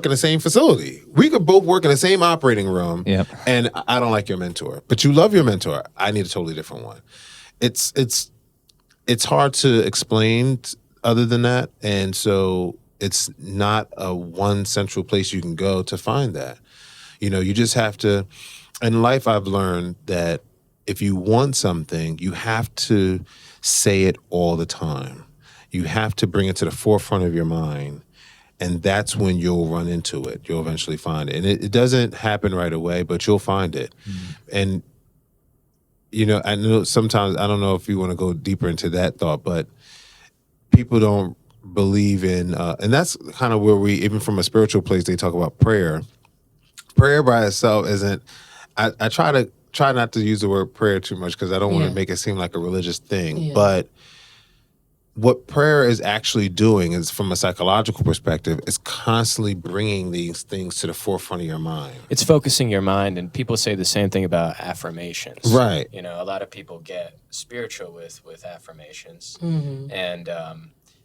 in the same facility. We could both work in the same operating room, and I don't like your mentor. But you love your mentor. I need a totally different one. It's hard to explain other than that. And so it's not a one central place you can go to find that. You know, you just have to, in life I've learned that if you want something, you have to say it all the time. You have to bring it to the forefront of your mind. And that's when you'll run into it. You'll eventually find it. And it doesn't happen right away, but you'll find it. And, you know, I know sometimes, I don't know if you want to go deeper into that thought, but people don't believe in, and that's kind of where even from a spiritual place, they talk about prayer. Prayer by itself isn't, I try not to use the word prayer too much because I don't want to make it seem like a religious thing. But what prayer is actually doing is, from a psychological perspective, is constantly bringing these things to the forefront of your mind. It's focusing your mind, and people say the same thing about affirmations. Right. You know, a lot of people get spiritual with affirmations. And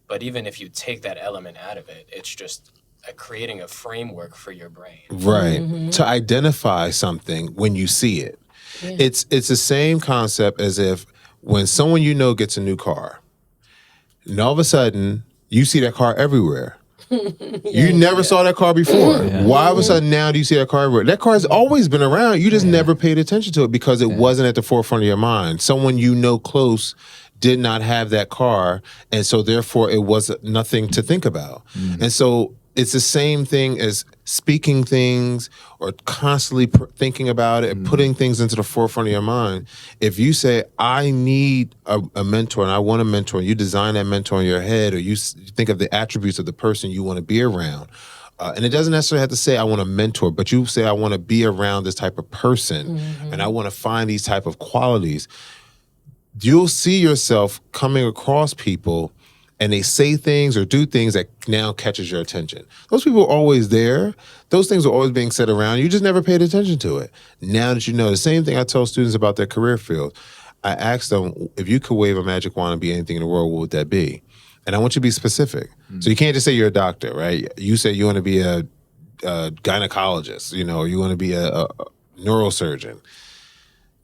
but even if you take that element out of it, it's just creating a framework for your brain. Right. To identify something when you see it. It's the same concept as if when someone you know gets a new car, and all of a sudden, you see that car everywhere. You never saw that car before. Why all of a sudden now do you see that car everywhere? That car has always been around. You just never paid attention to it because it wasn't at the forefront of your mind. Someone you know close did not have that car, and so therefore it was nothing to think about. And so it's the same thing as speaking things or constantly thinking about it and putting things into the forefront of your mind. If you say, I need a mentor and I want a mentor, and you design that mentor in your head, or you think of the attributes of the person you want to be around, and it doesn't necessarily have to say, I want a mentor, but you say, I want to be around this type of person and I want to find these type of qualities, you'll see yourself coming across people and they say things or do things that now catches your attention. Those people are always there. Those things are always being said around. You just never paid attention to it. Now that you know, the same thing I tell students about their career field. I ask them, if you could wave a magic wand and be anything in the world, what would that be? And I want you to be specific. So you can't just say you're a doctor, right? You say you want to be a gynecologist, or you want to be a neurosurgeon.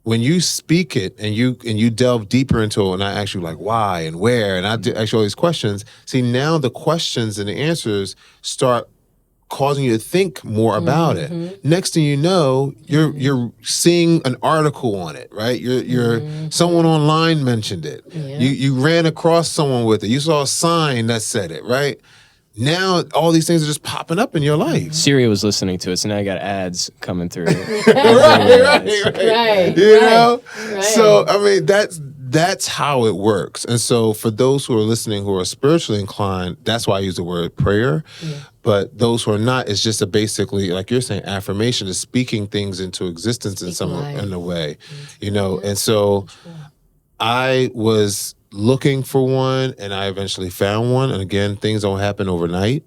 When you speak it and you delve deeper into it, and I ask you like why and where, and I ask you all these questions, see, now the questions and the answers start causing you to think more about it. Next thing you know, you're seeing an article on it, right? You're someone online mentioned it. Yeah. You ran across someone with it. You saw a sign that said it, right? Now all these things are just popping up in your life. Siri was listening to it, so now I got ads coming through. Right. You know? Right. So, I mean, that's how it works. And so for those who are listening who are spiritually inclined, that's why I use the word prayer. Yeah. But those who are not, it's just a basically, like you're saying, affirmation is speaking things into existence in a way, And so I was looking for one, and I eventually found one. And again, things don't happen overnight.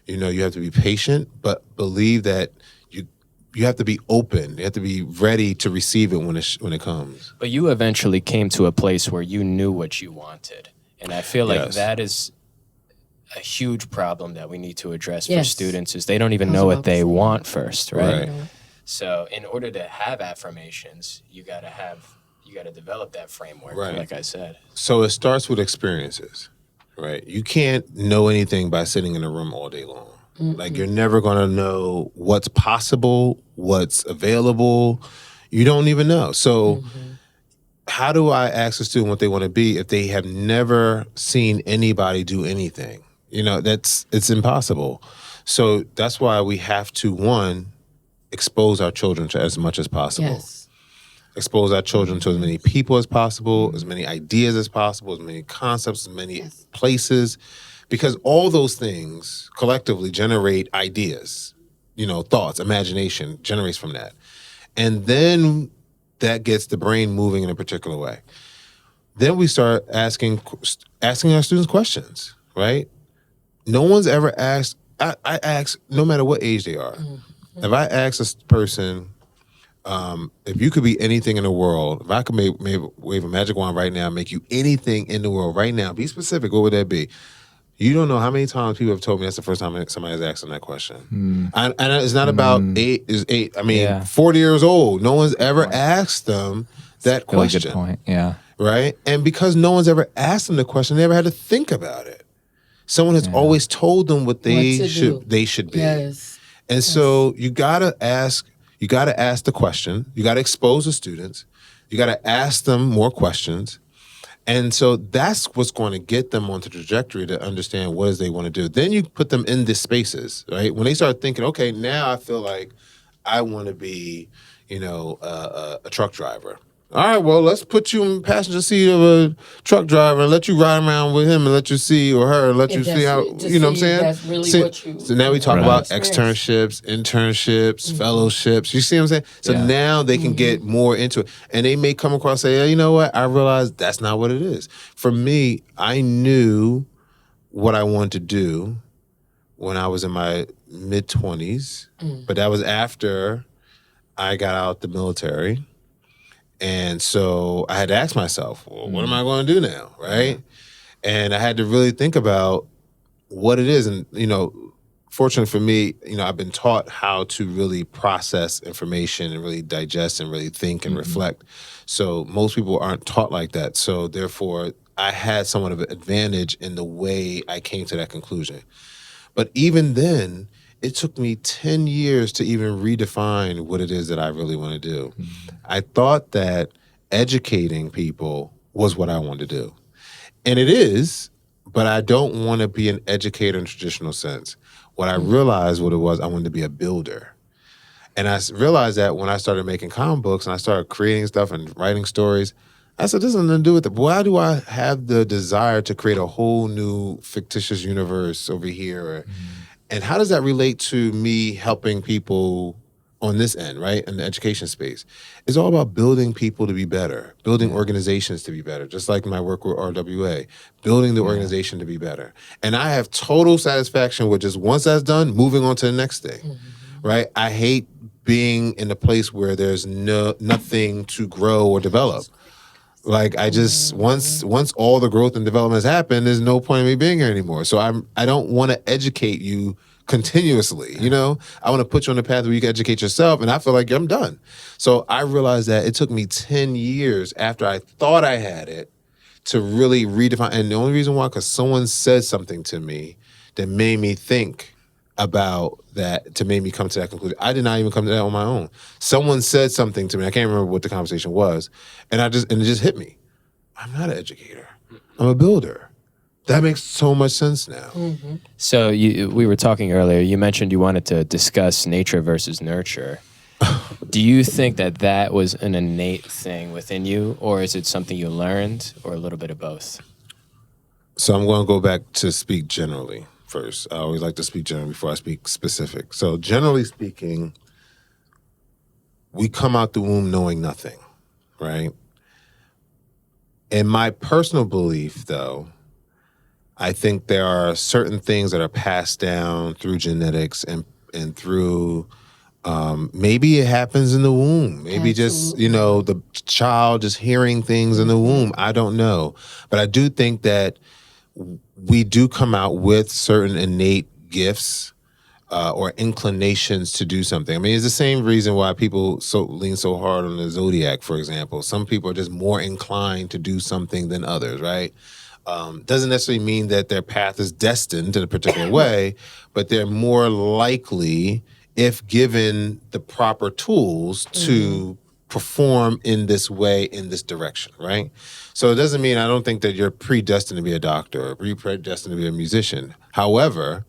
You have to be patient, but believe that you have to be open. You have to be ready to receive it when it comes. But you eventually came to a place where you knew what you wanted. And I feel like that is a huge problem that we need to address for students, is they don't even know what they want first, right? So in order to have affirmations, you got to develop that framework, like I said. So it starts with experiences, right? You can't know anything by sitting in a room all day long. Like, you're never going to know what's possible, what's available. You don't even know. So how do I ask a student what they want to be if they have never seen anybody do anything? It's impossible. So that's why we have to, one, expose our children to as much as possible. Yes. Expose our children to as many people as possible, as many ideas as possible, as many concepts, as many places. Because all those things collectively generate ideas, thoughts, imagination generates from that. And then that gets the brain moving in a particular way. Then we start asking our students questions, right? No one's ever asked, I ask, no matter what age they are, if I ask a person, if you could be anything in the world, if I could wave a magic wand right now, make you anything in the world right now, be specific, what would that be? You don't know how many times people have told me that's the first time somebody has asked them that question. And it's not about 8. I mean, 40 years old. No one's ever asked them that question. Really good point, yeah. Right? And because no one's ever asked them the question, they never had to think about it. Someone has always told them what they should be. Yes. And so you gotta ask the question. You gotta expose the students. You gotta ask them more questions. And so that's what's going to get them onto the trajectory to understand what it is they want to do. Then you put them in these spaces, right? When they start thinking, okay, now I feel like I want to be, a truck driver. All right, well, let's put you in the passenger seat of a truck driver and let you ride around with him and let you see, or her, and let you see how, you know what I'm saying? That's really what you... So now we talk about externships, internships, fellowships. You see what I'm saying? So now they can get more into it. And they may come across and say, you know what? I realized that's not what it is. For me, I knew what I wanted to do when I was in my mid-20s, but that was after I got out the military. And so I had to ask myself, well, what am I going to do now, right? And I had to really think about what it is. And, fortunately for me, I've been taught how to really process information and really digest and really think and reflect. So most people aren't taught like that. So therefore, I had somewhat of an advantage in the way I came to that conclusion. But even then, it took me 10 years to even redefine what it is that I really want to do. I thought that educating people was what I wanted to do. And it is, but I don't want to be an educator in the traditional sense. What I realized what it was, I wanted to be a builder. And I realized that when I started making comic books and I started creating stuff and writing stories, I said, this has nothing to do with it. Why do I have the desire to create a whole new fictitious universe over here? And how does that relate to me helping people on this end, right? In the education space? It's all about building people to be better, building organizations to be better, just like my work with RWA, building the organization to be better. And I have total satisfaction with just once that's done, moving on to the next thing, right? I hate being in a place where there's nothing to grow or develop. Like I just once all the growth and development has happened, there's no point in me being here anymore. So I don't want to educate you continuously. You know, I want to put you on the path where you can educate yourself, and I feel like I'm done. So I realized that it took me 10 years after I thought I had it to really redefine. And the only reason why, because someone said something to me that made me think about that, to make me come to that conclusion. I did not even come to that on my own. Someone said something to me. I can't remember what the conversation was. And it just hit me. I'm not an educator. I'm a builder. That makes so much sense now. So we were talking earlier, you mentioned you wanted to discuss nature versus nurture. Do you think that was an innate thing within you, or is it something you learned, or a little bit of both? So I'm going to go back to speak generally first. I always like to speak generally before I speak specific. So generally speaking, we come out the womb knowing nothing, right? In my personal belief, though, I think there are certain things that are passed down through genetics and through maybe it happens in the womb. Maybe just, the child just hearing things in the womb. I don't know. But I do think that we do come out with certain innate gifts or inclinations to do something. I mean, it's the same reason why people lean so hard on the zodiac, for example. Some people are just more inclined to do something than others, right? Doesn't necessarily mean that their path is destined in a particular way, but they're more likely, if given the proper tools, to perform in this way, in this direction, right? So it doesn't mean I don't think that you're predestined to be a doctor or predestined to be a musician. However,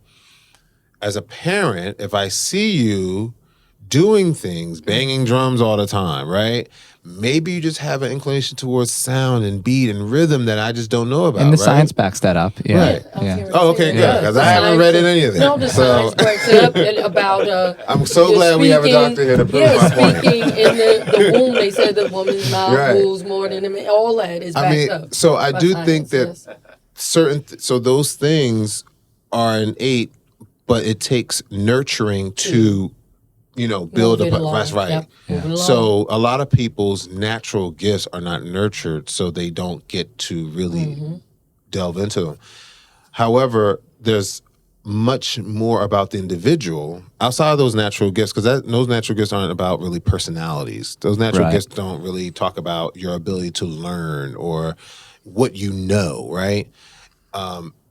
as a parent, if I see you doing things, banging drums all the time, right? Maybe you just have an inclination towards sound and beat and rhythm that I just don't know about. And the right? science backs that up. Yeah. Right. Yeah. Oh, okay, good. Because I haven't read any of that. No, the science backs it up and about. I'm so glad we have a doctor here to prove my point. Speaking in the womb, they said the woman's mouth moves more than the man. All that is backed up. So I do think that yes. so those things are innate, but it takes nurturing to build up. That's right. Yep. Yeah. So a lot of people's natural gifts are not nurtured, so they don't get to really delve into them. However, there's much more about the individual outside of those natural gifts, because those natural gifts aren't about really personalities. Those natural gifts don't really talk about your ability to learn or what you know, right?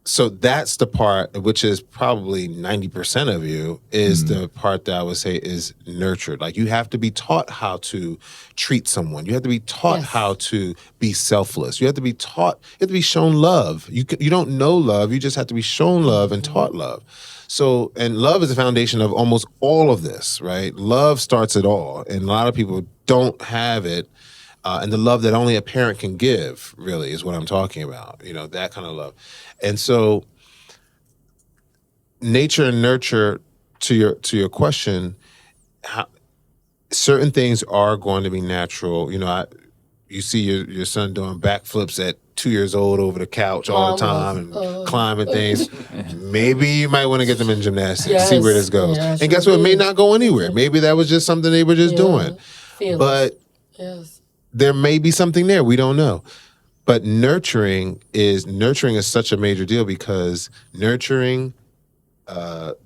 So that's the part, which is probably 90% of you, is the part that I would say is nurtured. Like you have to be taught how to treat someone. You have to be taught how to be selfless. You have to be taught, you have to be shown love. You don't know love, you just have to be shown love and taught love. So, and love is the foundation of almost all of this, right? Love starts it all. And a lot of people don't have it. And the love that only a parent can give, really, is what I'm talking about. That kind of love. And so, nature and nurture, to your question, certain things are going to be natural. You see your son doing backflips at 2 years old over the couch all the time and climbing things. Maybe you might want to get them in gymnastics, see where this goes. Yes, and guess what? It may not go anywhere. Maybe that was just something they were just doing. But there may be something there. We don't know. But nurturing is such a major deal, because nurturing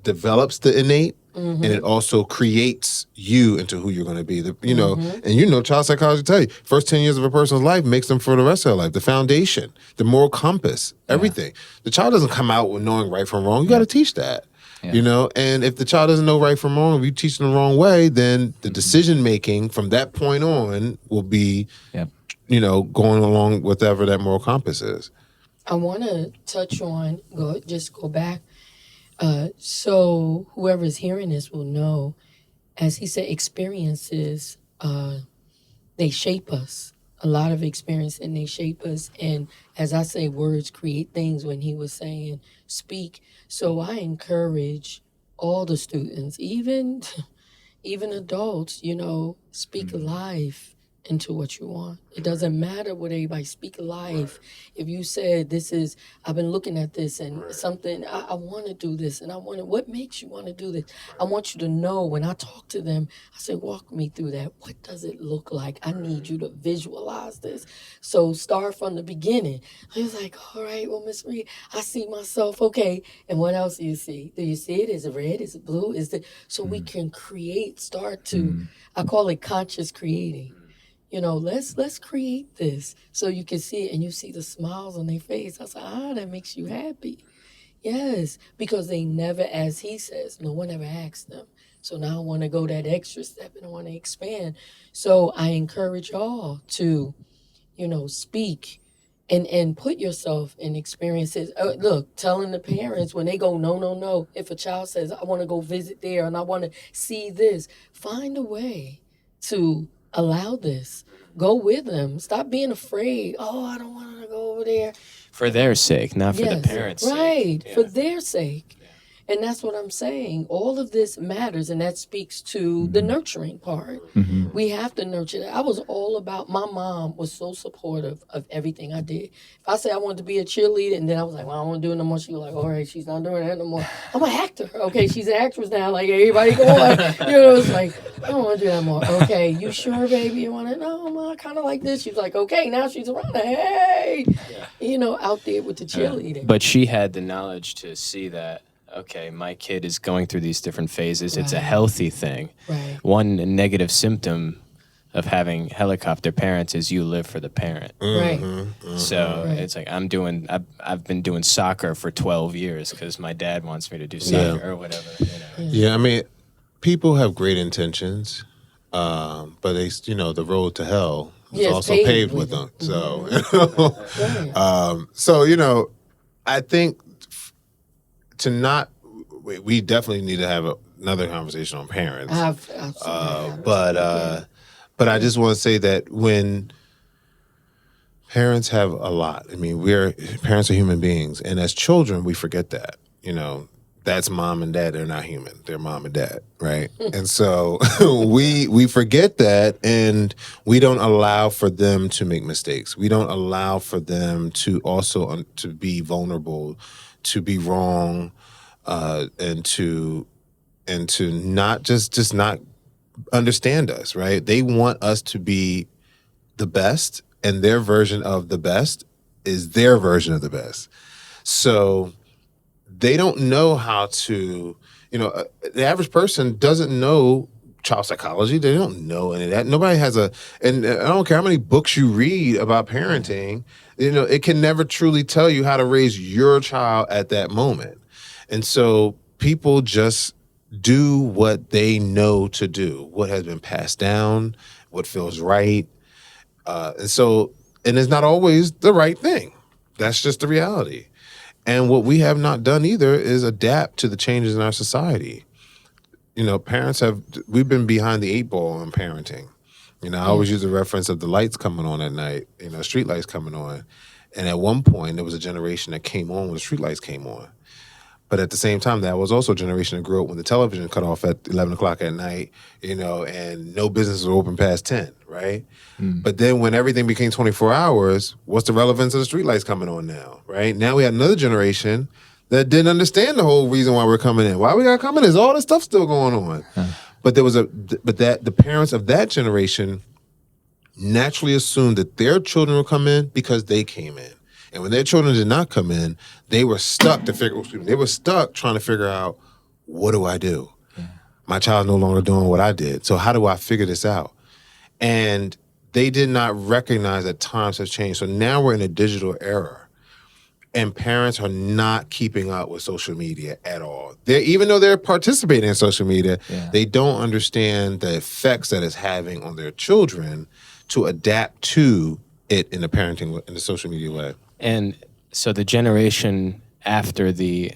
develops the innate, and it also creates you into who you're going to be. And child psychology tell you, first 10 years of a person's life makes them for the rest of their life. The foundation, the moral compass, everything. The child doesn't come out with knowing right from wrong. You got to teach that. And if the child doesn't know right from wrong, if you teach them the wrong way, then the decision making from that point on will be, going along with whatever that moral compass is. I want to touch on, go back. So whoever's hearing this will know, as he said, experiences, they shape us. A lot of experience, and they shape us. And as I say, words create things when he was saying speak. So I encourage all the students, even adults, speak life into what you want. It doesn't matter what everybody speak life. If you said I've been looking at this and something, I want to do this, and what makes you want to do this? I want you to know when I talk to them, I say, walk me through that. What does it look like? I need you to visualize this. So start from the beginning. I was like, all right, well, Miss Reed, I see myself. Okay. And what else do you see? Do you see it? Is it red? Is it blue? So we can start to, I call it conscious creating. Let's create this so you can see it and you see the smiles on their face. I said, that makes you happy. Yes, because they never, as he says, no one ever asked them. So now I want to go that extra step and I want to expand. So I encourage y'all to, speak and put yourself in experiences. Look, telling the parents when they go, no. If a child says, I want to go visit there and I want to see this, find a way to allow this. Go with them. Stop being afraid. Oh, I don't want to go over there. For their sake, not for the parents' sake. Right, Yeah. for their sake. And that's what I'm saying. All of this matters, and that speaks to the nurturing part. Mm-hmm. We have to nurture that. I was all about, my mom was so supportive of everything I did. If I say I wanted to be a cheerleader, and then I was like, well, I don't want to do it no more, she was like, all right, she's not doing that no more. I'm an actor. Okay, she's an actress now. Like, everybody go on. It's like, I don't want to do that more. Okay, you sure, baby? You want to? No, Mom, I kind of like this. She's like, okay, now she's around. Hey, out there with the cheerleading. But she had the knowledge to see that, okay, my kid is going through these different phases. It's a Right. healthy thing. Right. One negative symptom of having helicopter parents is you live for the parent. Right. So Right. it's like I've been doing soccer for 12 years because my dad wants me to do soccer or whatever. Yeah, I mean, people have great intentions, but the road to hell is Yes, also paved with them. So, Right. I think we definitely need to have another conversation on parents. But I just want to say that when parents have a lot, I mean, parents are human beings, and as children, we forget that. That's mom and dad. They're not human. They're mom and dad, right? And so we forget that, and we don't allow for them to make mistakes. We don't allow for them to also to be vulnerable, to be wrong, and to not just not understand us, right? They want us to be the best, and their version of the best is their version of the best. So they don't know how to, the average person doesn't know child psychology. They don't know any of that. Nobody has and I don't care how many books you read about parenting, it can never truly tell you how to raise your child at that moment. And so people just do what they know to do, what has been passed down, what feels right. And it's not always the right thing. That's just the reality. And what we have not done either is adapt to the changes in our society. We've been behind the 8 ball on parenting. I always use the reference of the lights coming on at night, street lights coming on. And at one point, there was a generation that came on when the street lights came on. But at the same time, that was also a generation that grew up when the television cut off at 11 o'clock at night, and no businesses were open past 10, right? But then when everything became 24 hours, what's the relevance of the streetlights coming on now, right? Now we had another generation that didn't understand the whole reason why we're coming in. Why we got to come in? There's all this stuff still going on. But the parents of that generation naturally assumed that their children would come in because they came in. And when their children did not come in, they were stuck trying to figure out, what do I do? Yeah. My child's no longer doing what I did. So how do I figure this out? And they did not recognize that times have changed. So now we're in a digital era. And parents are not keeping up with social media at all. Even though they're participating in social media, they don't understand the effects that it's having on their children to adapt to it in the social media way. And so the generation after the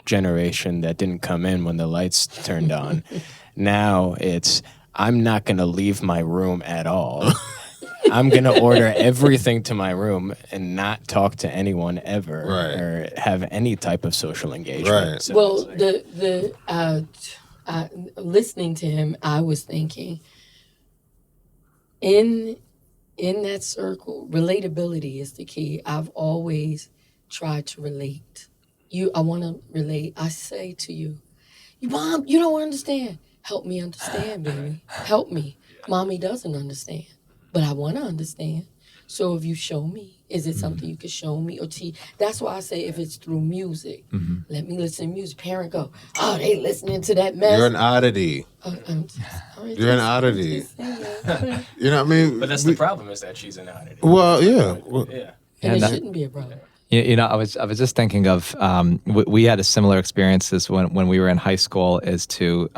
generation that didn't come in when the lights turned on. Now it's, I'm not going to leave my room at all. I'm going to order everything to my room and not talk to anyone ever or have any type of social engagement. Right. So Well, listening to him, I was thinking, in that circle, relatability is the key. I've always tried to relate. I want to relate. I say to you, Mom, you don't understand. Help me understand, baby. Help me. Mommy doesn't understand, but I want to understand. So if you show me, is it something you could show me or teach? That's why I say if it's through music, let me listen to music. Parent go, oh, they listening to that mess. You're an oddity. You're an oddity. You know what I mean? But that's the problem, is that she's an oddity. Well, yeah. And it shouldn't be a problem. You know, I was just thinking of we had a similar experiences when we were in high school, is to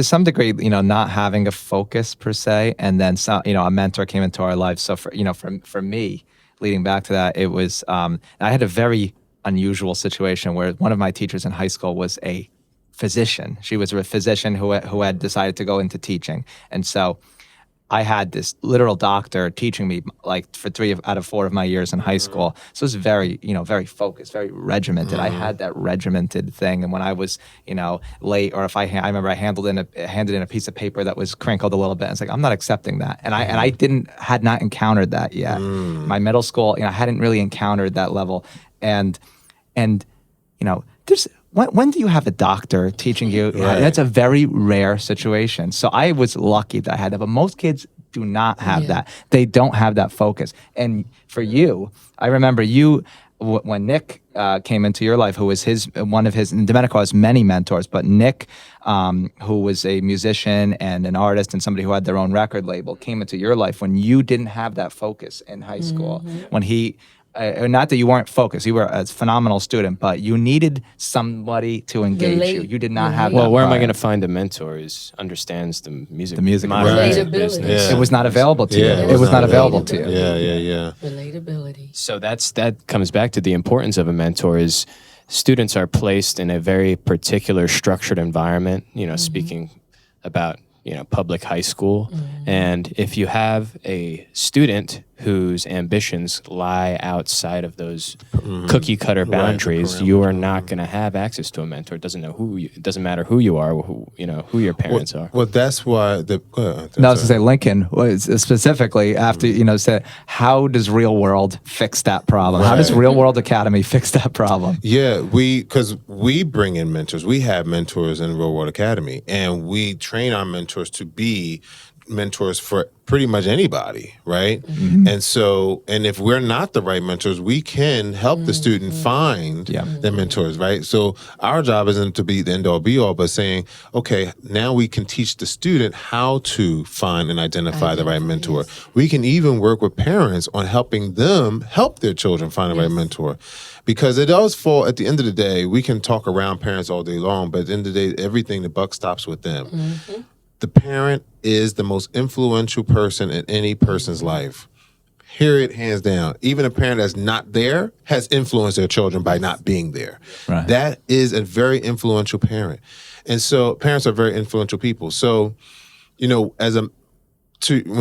some degree, you know, not having a focus per se, and then a mentor came into our lives. So for me, leading back to that, it was I had a very unusual situation where one of my teachers in high school was a physician. She was a physician who had decided to go into teaching, and so I had this literal doctor teaching me like for 3 out of 4 of my years in high school. So it was very, very focused, very regimented. I had that regimented thing. And when I was, late, or if I remember I handed in a piece of paper that was crinkled a little bit. It's like, I'm not accepting that. And I had not encountered that yet. My middle school, I hadn't really encountered that level. And there's, when do you have a doctor teaching you? Right. That's a very rare situation. So I was lucky that I had that, but most kids do not have that. They don't have that focus. And for you, I remember when Nick came into your life, who was one of his, and Domenico has many mentors, but Nick, who was a musician and an artist and somebody who had their own record label, came into your life when you didn't have that focus in high school. When he... not that you weren't focused, you were a phenomenal student, but you needed somebody to engage you. You did not have that. Well, where am I going to find a mentor who understands the music Relatability. business? It was not available to you. It was not available to you. Yeah. Relatability. So that comes back to the importance of a mentor. Is students are placed in a very particular structured environment, speaking about public high school. And if you have a student whose ambitions lie outside of those cookie cutter boundaries, you are not going to have access to a mentor. It doesn't matter who you are, who your parents are. Well, that's why I was going to say, Lincoln was specifically after, said, how does Real World fix that problem? How does Real World Academy fix that problem? Yeah, because we bring in mentors. We have mentors in Real World Academy, and we train our mentors to be mentors for pretty much anybody, right? And if we're not the right mentors, we can help the student find their mentors, right? So our job isn't to be the end all be all, but saying, okay, now we can teach the student how to find and identify the right mentor. We can even work with parents on helping them help their children find the right mentor. Because it does fall, at the end of the day, we can talk around parents all day long, but at the end of the day, the buck stops with them. The parent is the most influential person in any person's life. Period, hands down. Even a parent that's not there has influenced their children by not being there. Right. That is a very influential parent. And so parents are very influential people. So, when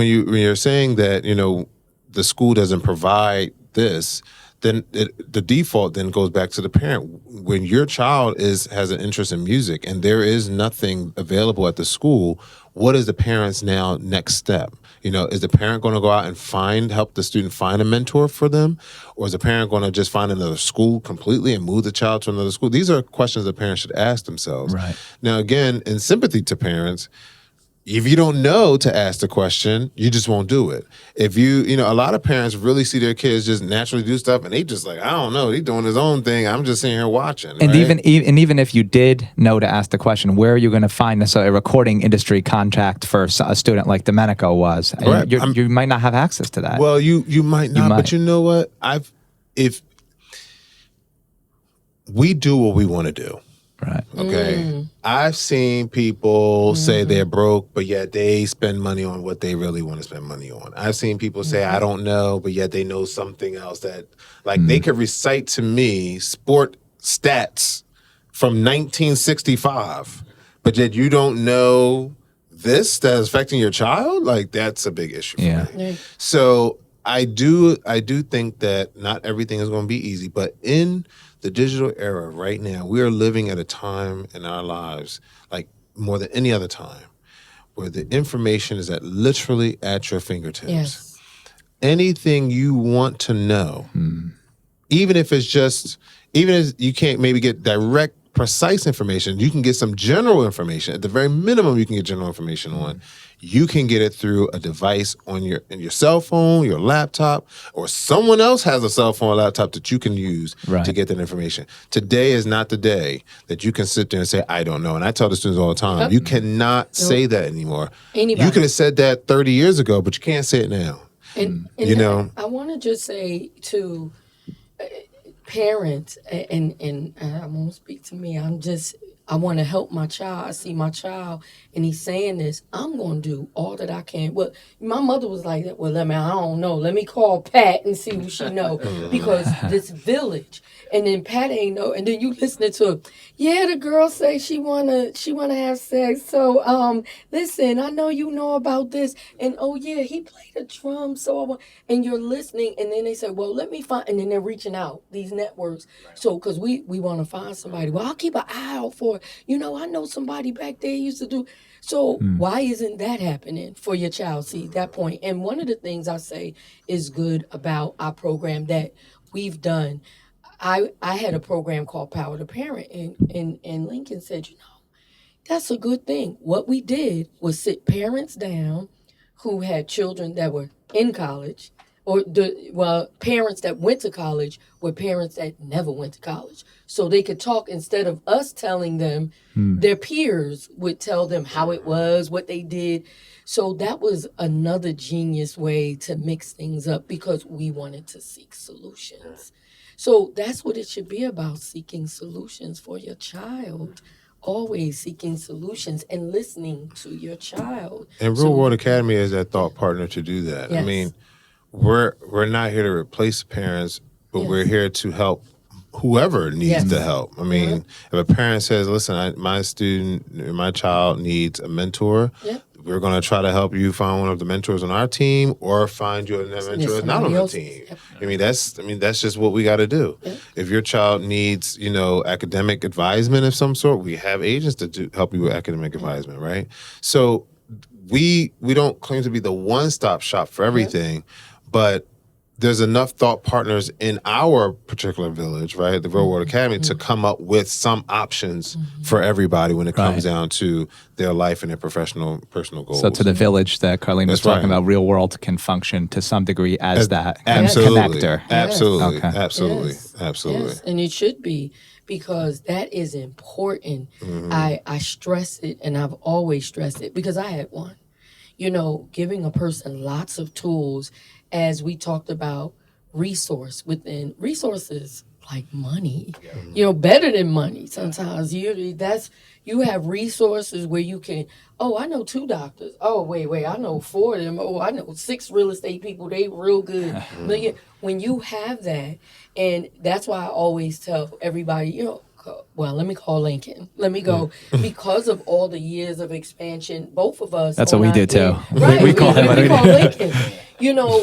you're saying that, the school doesn't provide this, then the default then goes back to the parent. When your child has an interest in music and there is nothing available at the school, what is the parent's now next step? Is the parent going to go out and help the student find a mentor for them? Or is the parent going to just find another school completely and move the child to another school? These are questions that parents should ask themselves. Right. Now, again, in sympathy to parents, if you don't know to ask the question, you just won't do it. If a lot of parents really see their kids just naturally do stuff, and they just like, I don't know, he's doing his own thing. I'm just sitting here watching. And right? even if you did know to ask the question, where are you going to find a recording industry contract for a student like Domenico was? Right. You might not have access to that. Well, you might not, but you know what? If we do what we want to do. Right. Okay. I've seen people say they're broke, but yet they spend money on what they really want to spend money on. I've seen people say, I don't know, but yet they know something else that, like, they could recite to me sport stats from 1965, but yet you don't know this that is affecting your child? Like, that's a big issue for me. Right. So I do think that not everything is going to be easy, but in the digital era right now, we are living at a time in our lives, like more than any other time, where the information is literally at your fingertips. Yes. Anything you want to know, even if you can't maybe get direct, precise information, you can get some general information. At the very minimum, you can get general information on. You can get it through a device in your cell phone, your laptop, or someone else has a cell phone or laptop that you can use to get that information. Today is not the day that you can sit there and say, I don't know. And I tell the students all the time, you cannot say that anymore. Anybody. You could have said that 30 years ago, but you can't say it now. And you know, I want to just say to parents, and I won't speak to me. I want to help my child. I see my child, and he's saying this. I'm going to do all that I can. Well, my mother was like that. Well, I don't know. Let me call Pat and see what she know, because this village. And then Pat ain't know. And then you listening to, the girl say she wanna have sex. So listen, I know you know about this. And he played a drum. So and you're listening. And then they say, well, let me find. And then they're reaching out these networks. So because we want to find somebody. Well, I'll keep an eye out for it. I know somebody back there used to do. So why isn't that happening for your child? See that point. And one of the things I say is good about our program that we've done. I had a program called Power to Parent, and Lincoln said, that's a good thing. What we did was sit parents down who had children that were in college, or parents that went to college with parents that never went to college. So they could talk instead of us telling them, their peers would tell them how it was, what they did. So that was another genius way to mix things up, because we wanted to seek solutions. So that's what it should be about, seeking solutions for your child. Always seeking solutions and listening to your child. And Real World Academy is that thought partner to do that. Yes. I mean, we're not here to replace parents, but we're here to help whoever needs the help. I mean, if a parent says, listen, my child needs a mentor, we're going to try to help you find one of the mentors on our team, or find you a mentor that's not on the team. I mean, that's just what we got to do. If your child needs, academic advisement of some sort, we have agents to help you with academic advisement, right? So we don't claim to be the one-stop shop for everything, but there's enough thought partners in our particular village, right, the Real World Academy, to come up with some options for everybody when it comes down to their life and their personal goals. So to the village that Carline was talking about, Real World can function to some degree as that connector. Absolutely. Okay. Absolutely. Yes. Absolutely. Yes. And it should be, because that is important. I stress it, and I've always stressed it, because I had one. Giving a person lots of tools, as we talked about, resources like money, better than money. Sometimes you have resources where you can, I know 2 doctors. Oh, wait, I know 4 of them. Oh, I know 6 real estate people. They real good. But when you have that, and that's why I always tell everybody, well, let me call Lincoln. Let me go. Because of all the years of expansion, both of us. That's what we did too. Right. We call him. We call Lincoln.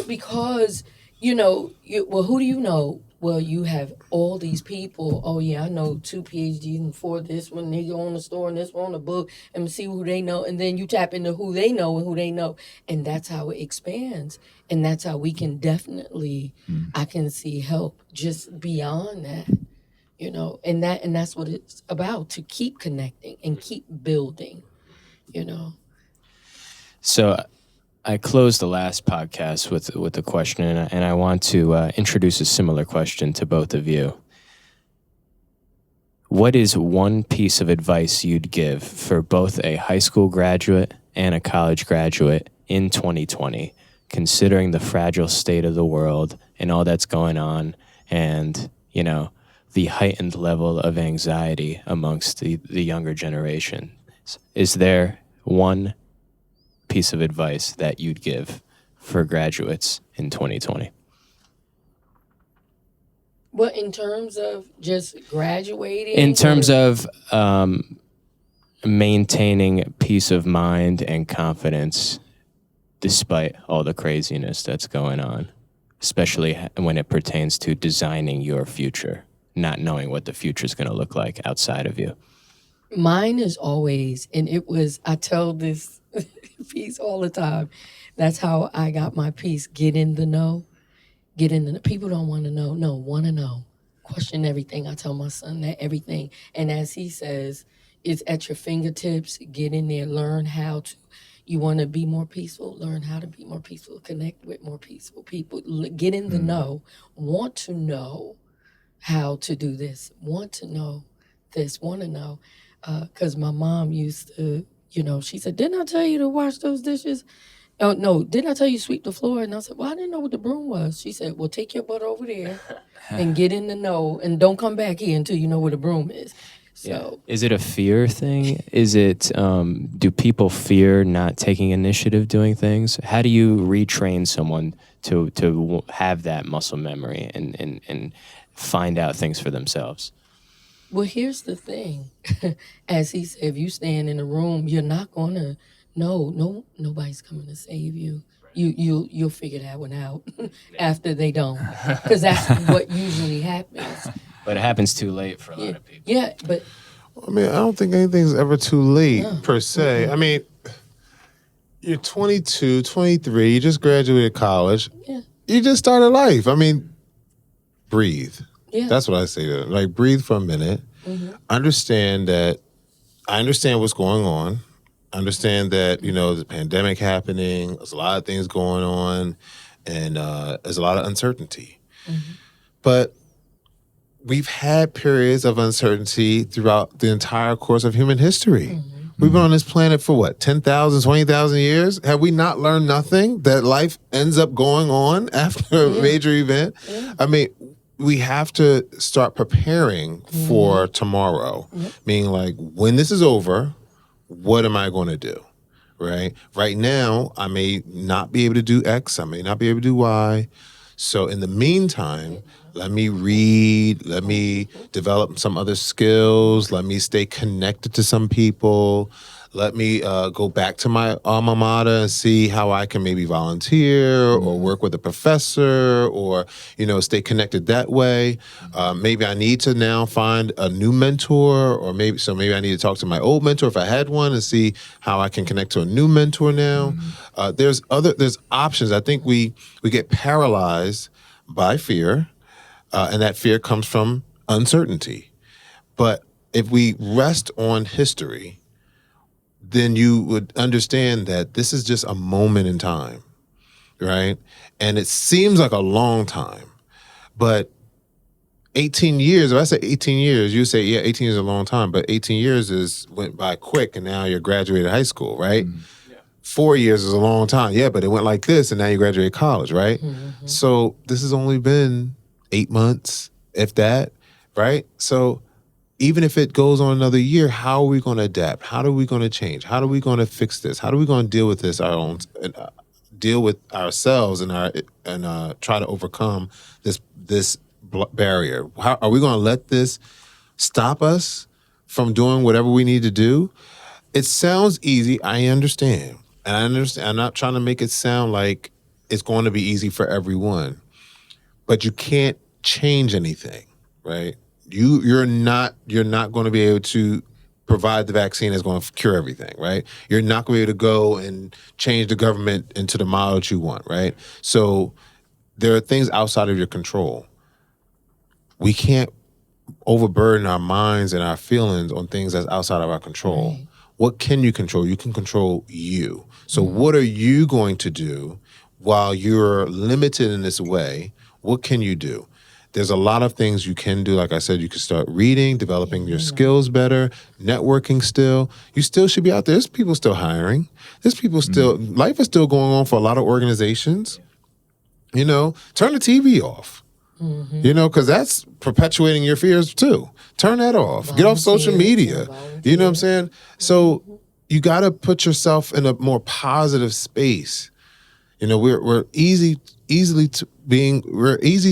Because, well, who do you know? Well, you have all these people. Oh, yeah, I know 2 PhDs and 4 this one. They go on the store and this one on the book, and see who they know. And then you tap into who they know and who they know. And that's how it expands. And that's how we can definitely, I can see help just beyond that. And that's what it's about, to keep connecting and keep building, So I closed the last podcast with a question, and I want to introduce a similar question to both of you. What is one piece of advice you'd give for both a high school graduate and a college graduate in 2020, considering the fragile state of the world and all that's going on, and, the heightened level of anxiety amongst the younger generation? Is there one piece of advice that you'd give for graduates in 2020? Well, in terms of just graduating? In terms of maintaining peace of mind and confidence despite all the craziness that's going on, especially when it pertains to designing your future, not knowing what the future is going to look like outside of you. Mine is always, and I tell this piece all the time. That's how I got my piece. Get in the know. Get in the people don't want to know. No, want to know. Question everything. I tell my son that everything. And as he says, it's at your fingertips. Get in there. Learn how to. You want to be more peaceful? Learn how to be more peaceful. Connect with more peaceful people. Get in the know. Want to know how to do this. Want to know this. Want to know. Because my mom used to, she said, didn't I tell you to wash those dishes? Oh, no, didn't I tell you to sweep the floor? And I said, well, I didn't know what the broom was. She said, well, take your butt over there and get in the know and don't come back here until you know where the broom is. So, Is it a fear thing? Is it, do people fear not taking initiative doing things? How do you retrain someone to have that muscle memory and find out things for themselves? Well, here's the thing. As he said, if you stand in a room, you're not going to know. Nobody's coming to save you. You'll figure that one out after they don't. Because that's what usually happens. But it happens too late for a lot of people. Yeah, but... I mean, I don't think anything's ever too late, per se. Mm-hmm. I mean, you're 22, 23, you just graduated college. Yeah. You just started life. I mean, breathe. Yeah. That's what I say to them. Like, breathe for a minute. Mm-hmm. Understand that I understand what's going on. Understand that, there's a pandemic happening. There's a lot of things going on. And there's a lot of uncertainty. Mm-hmm. But we've had periods of uncertainty throughout the entire course of human history. Mm-hmm. We've been on this planet for what, 10,000, 20,000 years? Have we not learned nothing that life ends up going on after a major event? Yeah. I mean, we have to start preparing for tomorrow. Meaning, like, when this is over, what am I going to do? Right? Right now, I may not be able to do X. I may not be able to do Y. So in the meantime, let me read, let me develop some other skills, let me stay connected to some people, let me go back to my alma mater and see how I can maybe volunteer or work with a professor or, stay connected that way. Maybe I need to now find a new mentor or maybe I need to talk to my old mentor if I had one and see how I can connect to a new mentor now. There's options. I think we get paralyzed by fear. And that fear comes from uncertainty. But if we rest on history, then you would understand that this is just a moment in time, right? And it seems like a long time, but 18 years, if I say 18 years, you say, yeah, 18 years is a long time, but 18 years went by quick and now you're graduated high school, right? Mm-hmm. Yeah. 4 years is a long time. Yeah, but it went like this and now you graduate college, right? Mm-hmm. So this has only been 8 months, if that, right? So even if it goes on another year, how are we going to adapt? How are we going to change? How are we going to fix this? How are we going to deal with this? Deal with ourselves and try to overcome this barrier. How are we going to let this stop us from doing whatever we need to do? It sounds easy. I understand, and I understand. I'm not trying to make it sound like it's going to be easy for everyone, but you can't change anything, right? You're not going to be able to provide the vaccine that's going to cure everything, right? You're not going to be able to go and change the government into the model that you want, right? So there are things outside of your control. We can't overburden our minds and our feelings on things that's outside of our control. Right. What can you control? You can control you. So what are you going to do while you're limited in this way? What can you do? There's a lot of things you can do. Like I said, you can start reading, developing your skills better, networking still. You still should be out there. There's people still hiring. There's people still, life is still going on for a lot of organizations. Turn the TV off. Because that's perpetuating your fears too. Turn that off. Get off social media. You know what I'm saying? So you got to put yourself in a more positive space. We're easy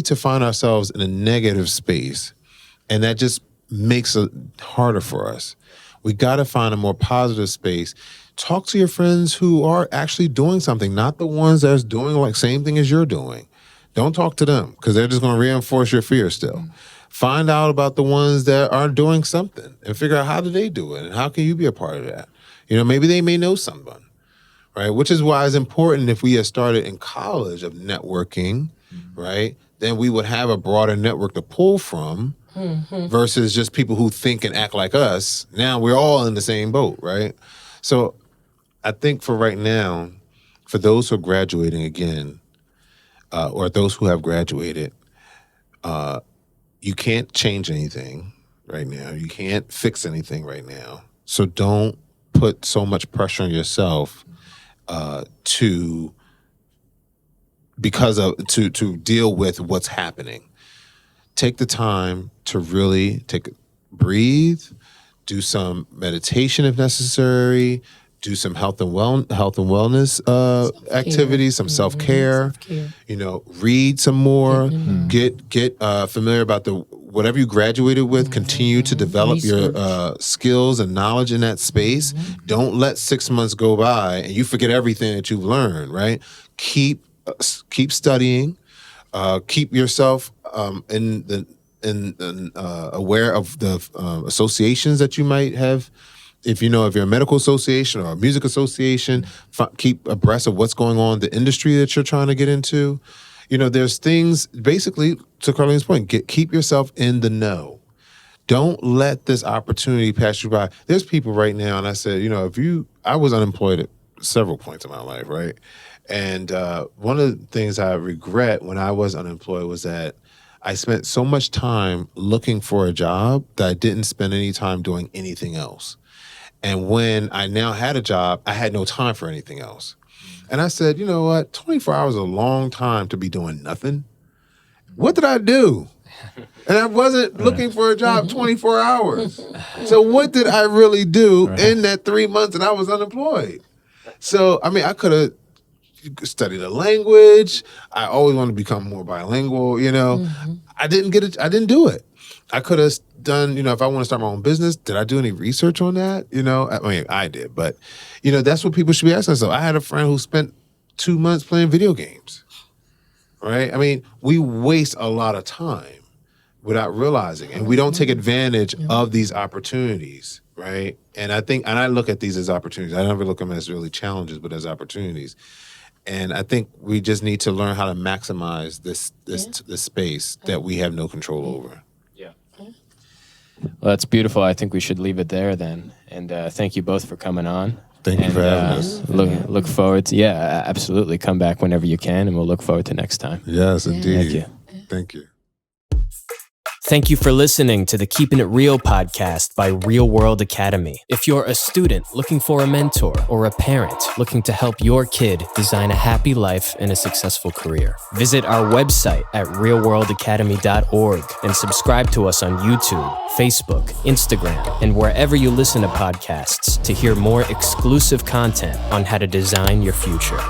to find ourselves in a negative space, and that just makes it harder for us. We got to find a more positive space. Talk to your friends who are actually doing something, not the ones that's doing like same thing as you're doing. Don't talk to them because they're just going to reinforce your fear still. Find out about the ones that are doing something and figure out how do they do it and how can you be a part of that. Maybe they may know someone, right? Which is why it's important if we had started in college of networking, right? Then we would have a broader network to pull from versus just people who think and act like us. Now we're all in the same boat, right? So I think for right now, for those who are graduating again, or those who have graduated, you can't change anything right now. You can't fix anything right now. So don't put so much pressure on yourself to deal with what's happening. Take the time to really breathe, do some meditation if necessary, do some health and wellness activities, some self-care. Read some more, get familiar about whatever you graduated with, continue to develop your skills and knowledge in that space. Don't let 6 months go by and you forget everything that you've learned, right? Keep studying, keep yourself aware of the associations that you might have. If you're a medical association or a music association, keep abreast of what's going on in the industry that you're trying to get into. There's things, basically, to Carline's point, keep yourself in the know. Don't let this opportunity pass you by. There's people right now, and I said, I was unemployed at several points in my life, right? And one of the things I regret when I was unemployed was that I spent so much time looking for a job that I didn't spend any time doing anything else. And when I now had a job, I had no time for anything else. And I said, you know what? 24 hours is a long time to be doing nothing. What did I do? And I wasn't looking for a job 24 hours. So what did I really do in that 3 months that I was unemployed? So, I could have studied a language. I always wanted to become more bilingual, I didn't do it. I could have done, if I want to start my own business, did I do any research on that? I did, but, that's what people should be asking themselves. I had a friend who spent 2 months playing video games, right? We waste a lot of time without realizing, and we don't take advantage of these opportunities, right? And I look at these as opportunities. I never look at them as really challenges, but as opportunities. And I think we just need to learn how to maximize this space that we have no control over. Well, that's beautiful. I think we should leave it there then. And thank you both for coming on. Thank you for having us. Look forward to, absolutely. Come back whenever you can, and we'll look forward to next time. Yes, indeed. Thank you. Thank you for listening to the Keeping It Real podcast by Real World Academy. If you're a student looking for a mentor or a parent looking to help your kid design a happy life and a successful career, visit our website at realworldacademy.org and subscribe to us on YouTube, Facebook, Instagram, and wherever you listen to podcasts to hear more exclusive content on how to design your future.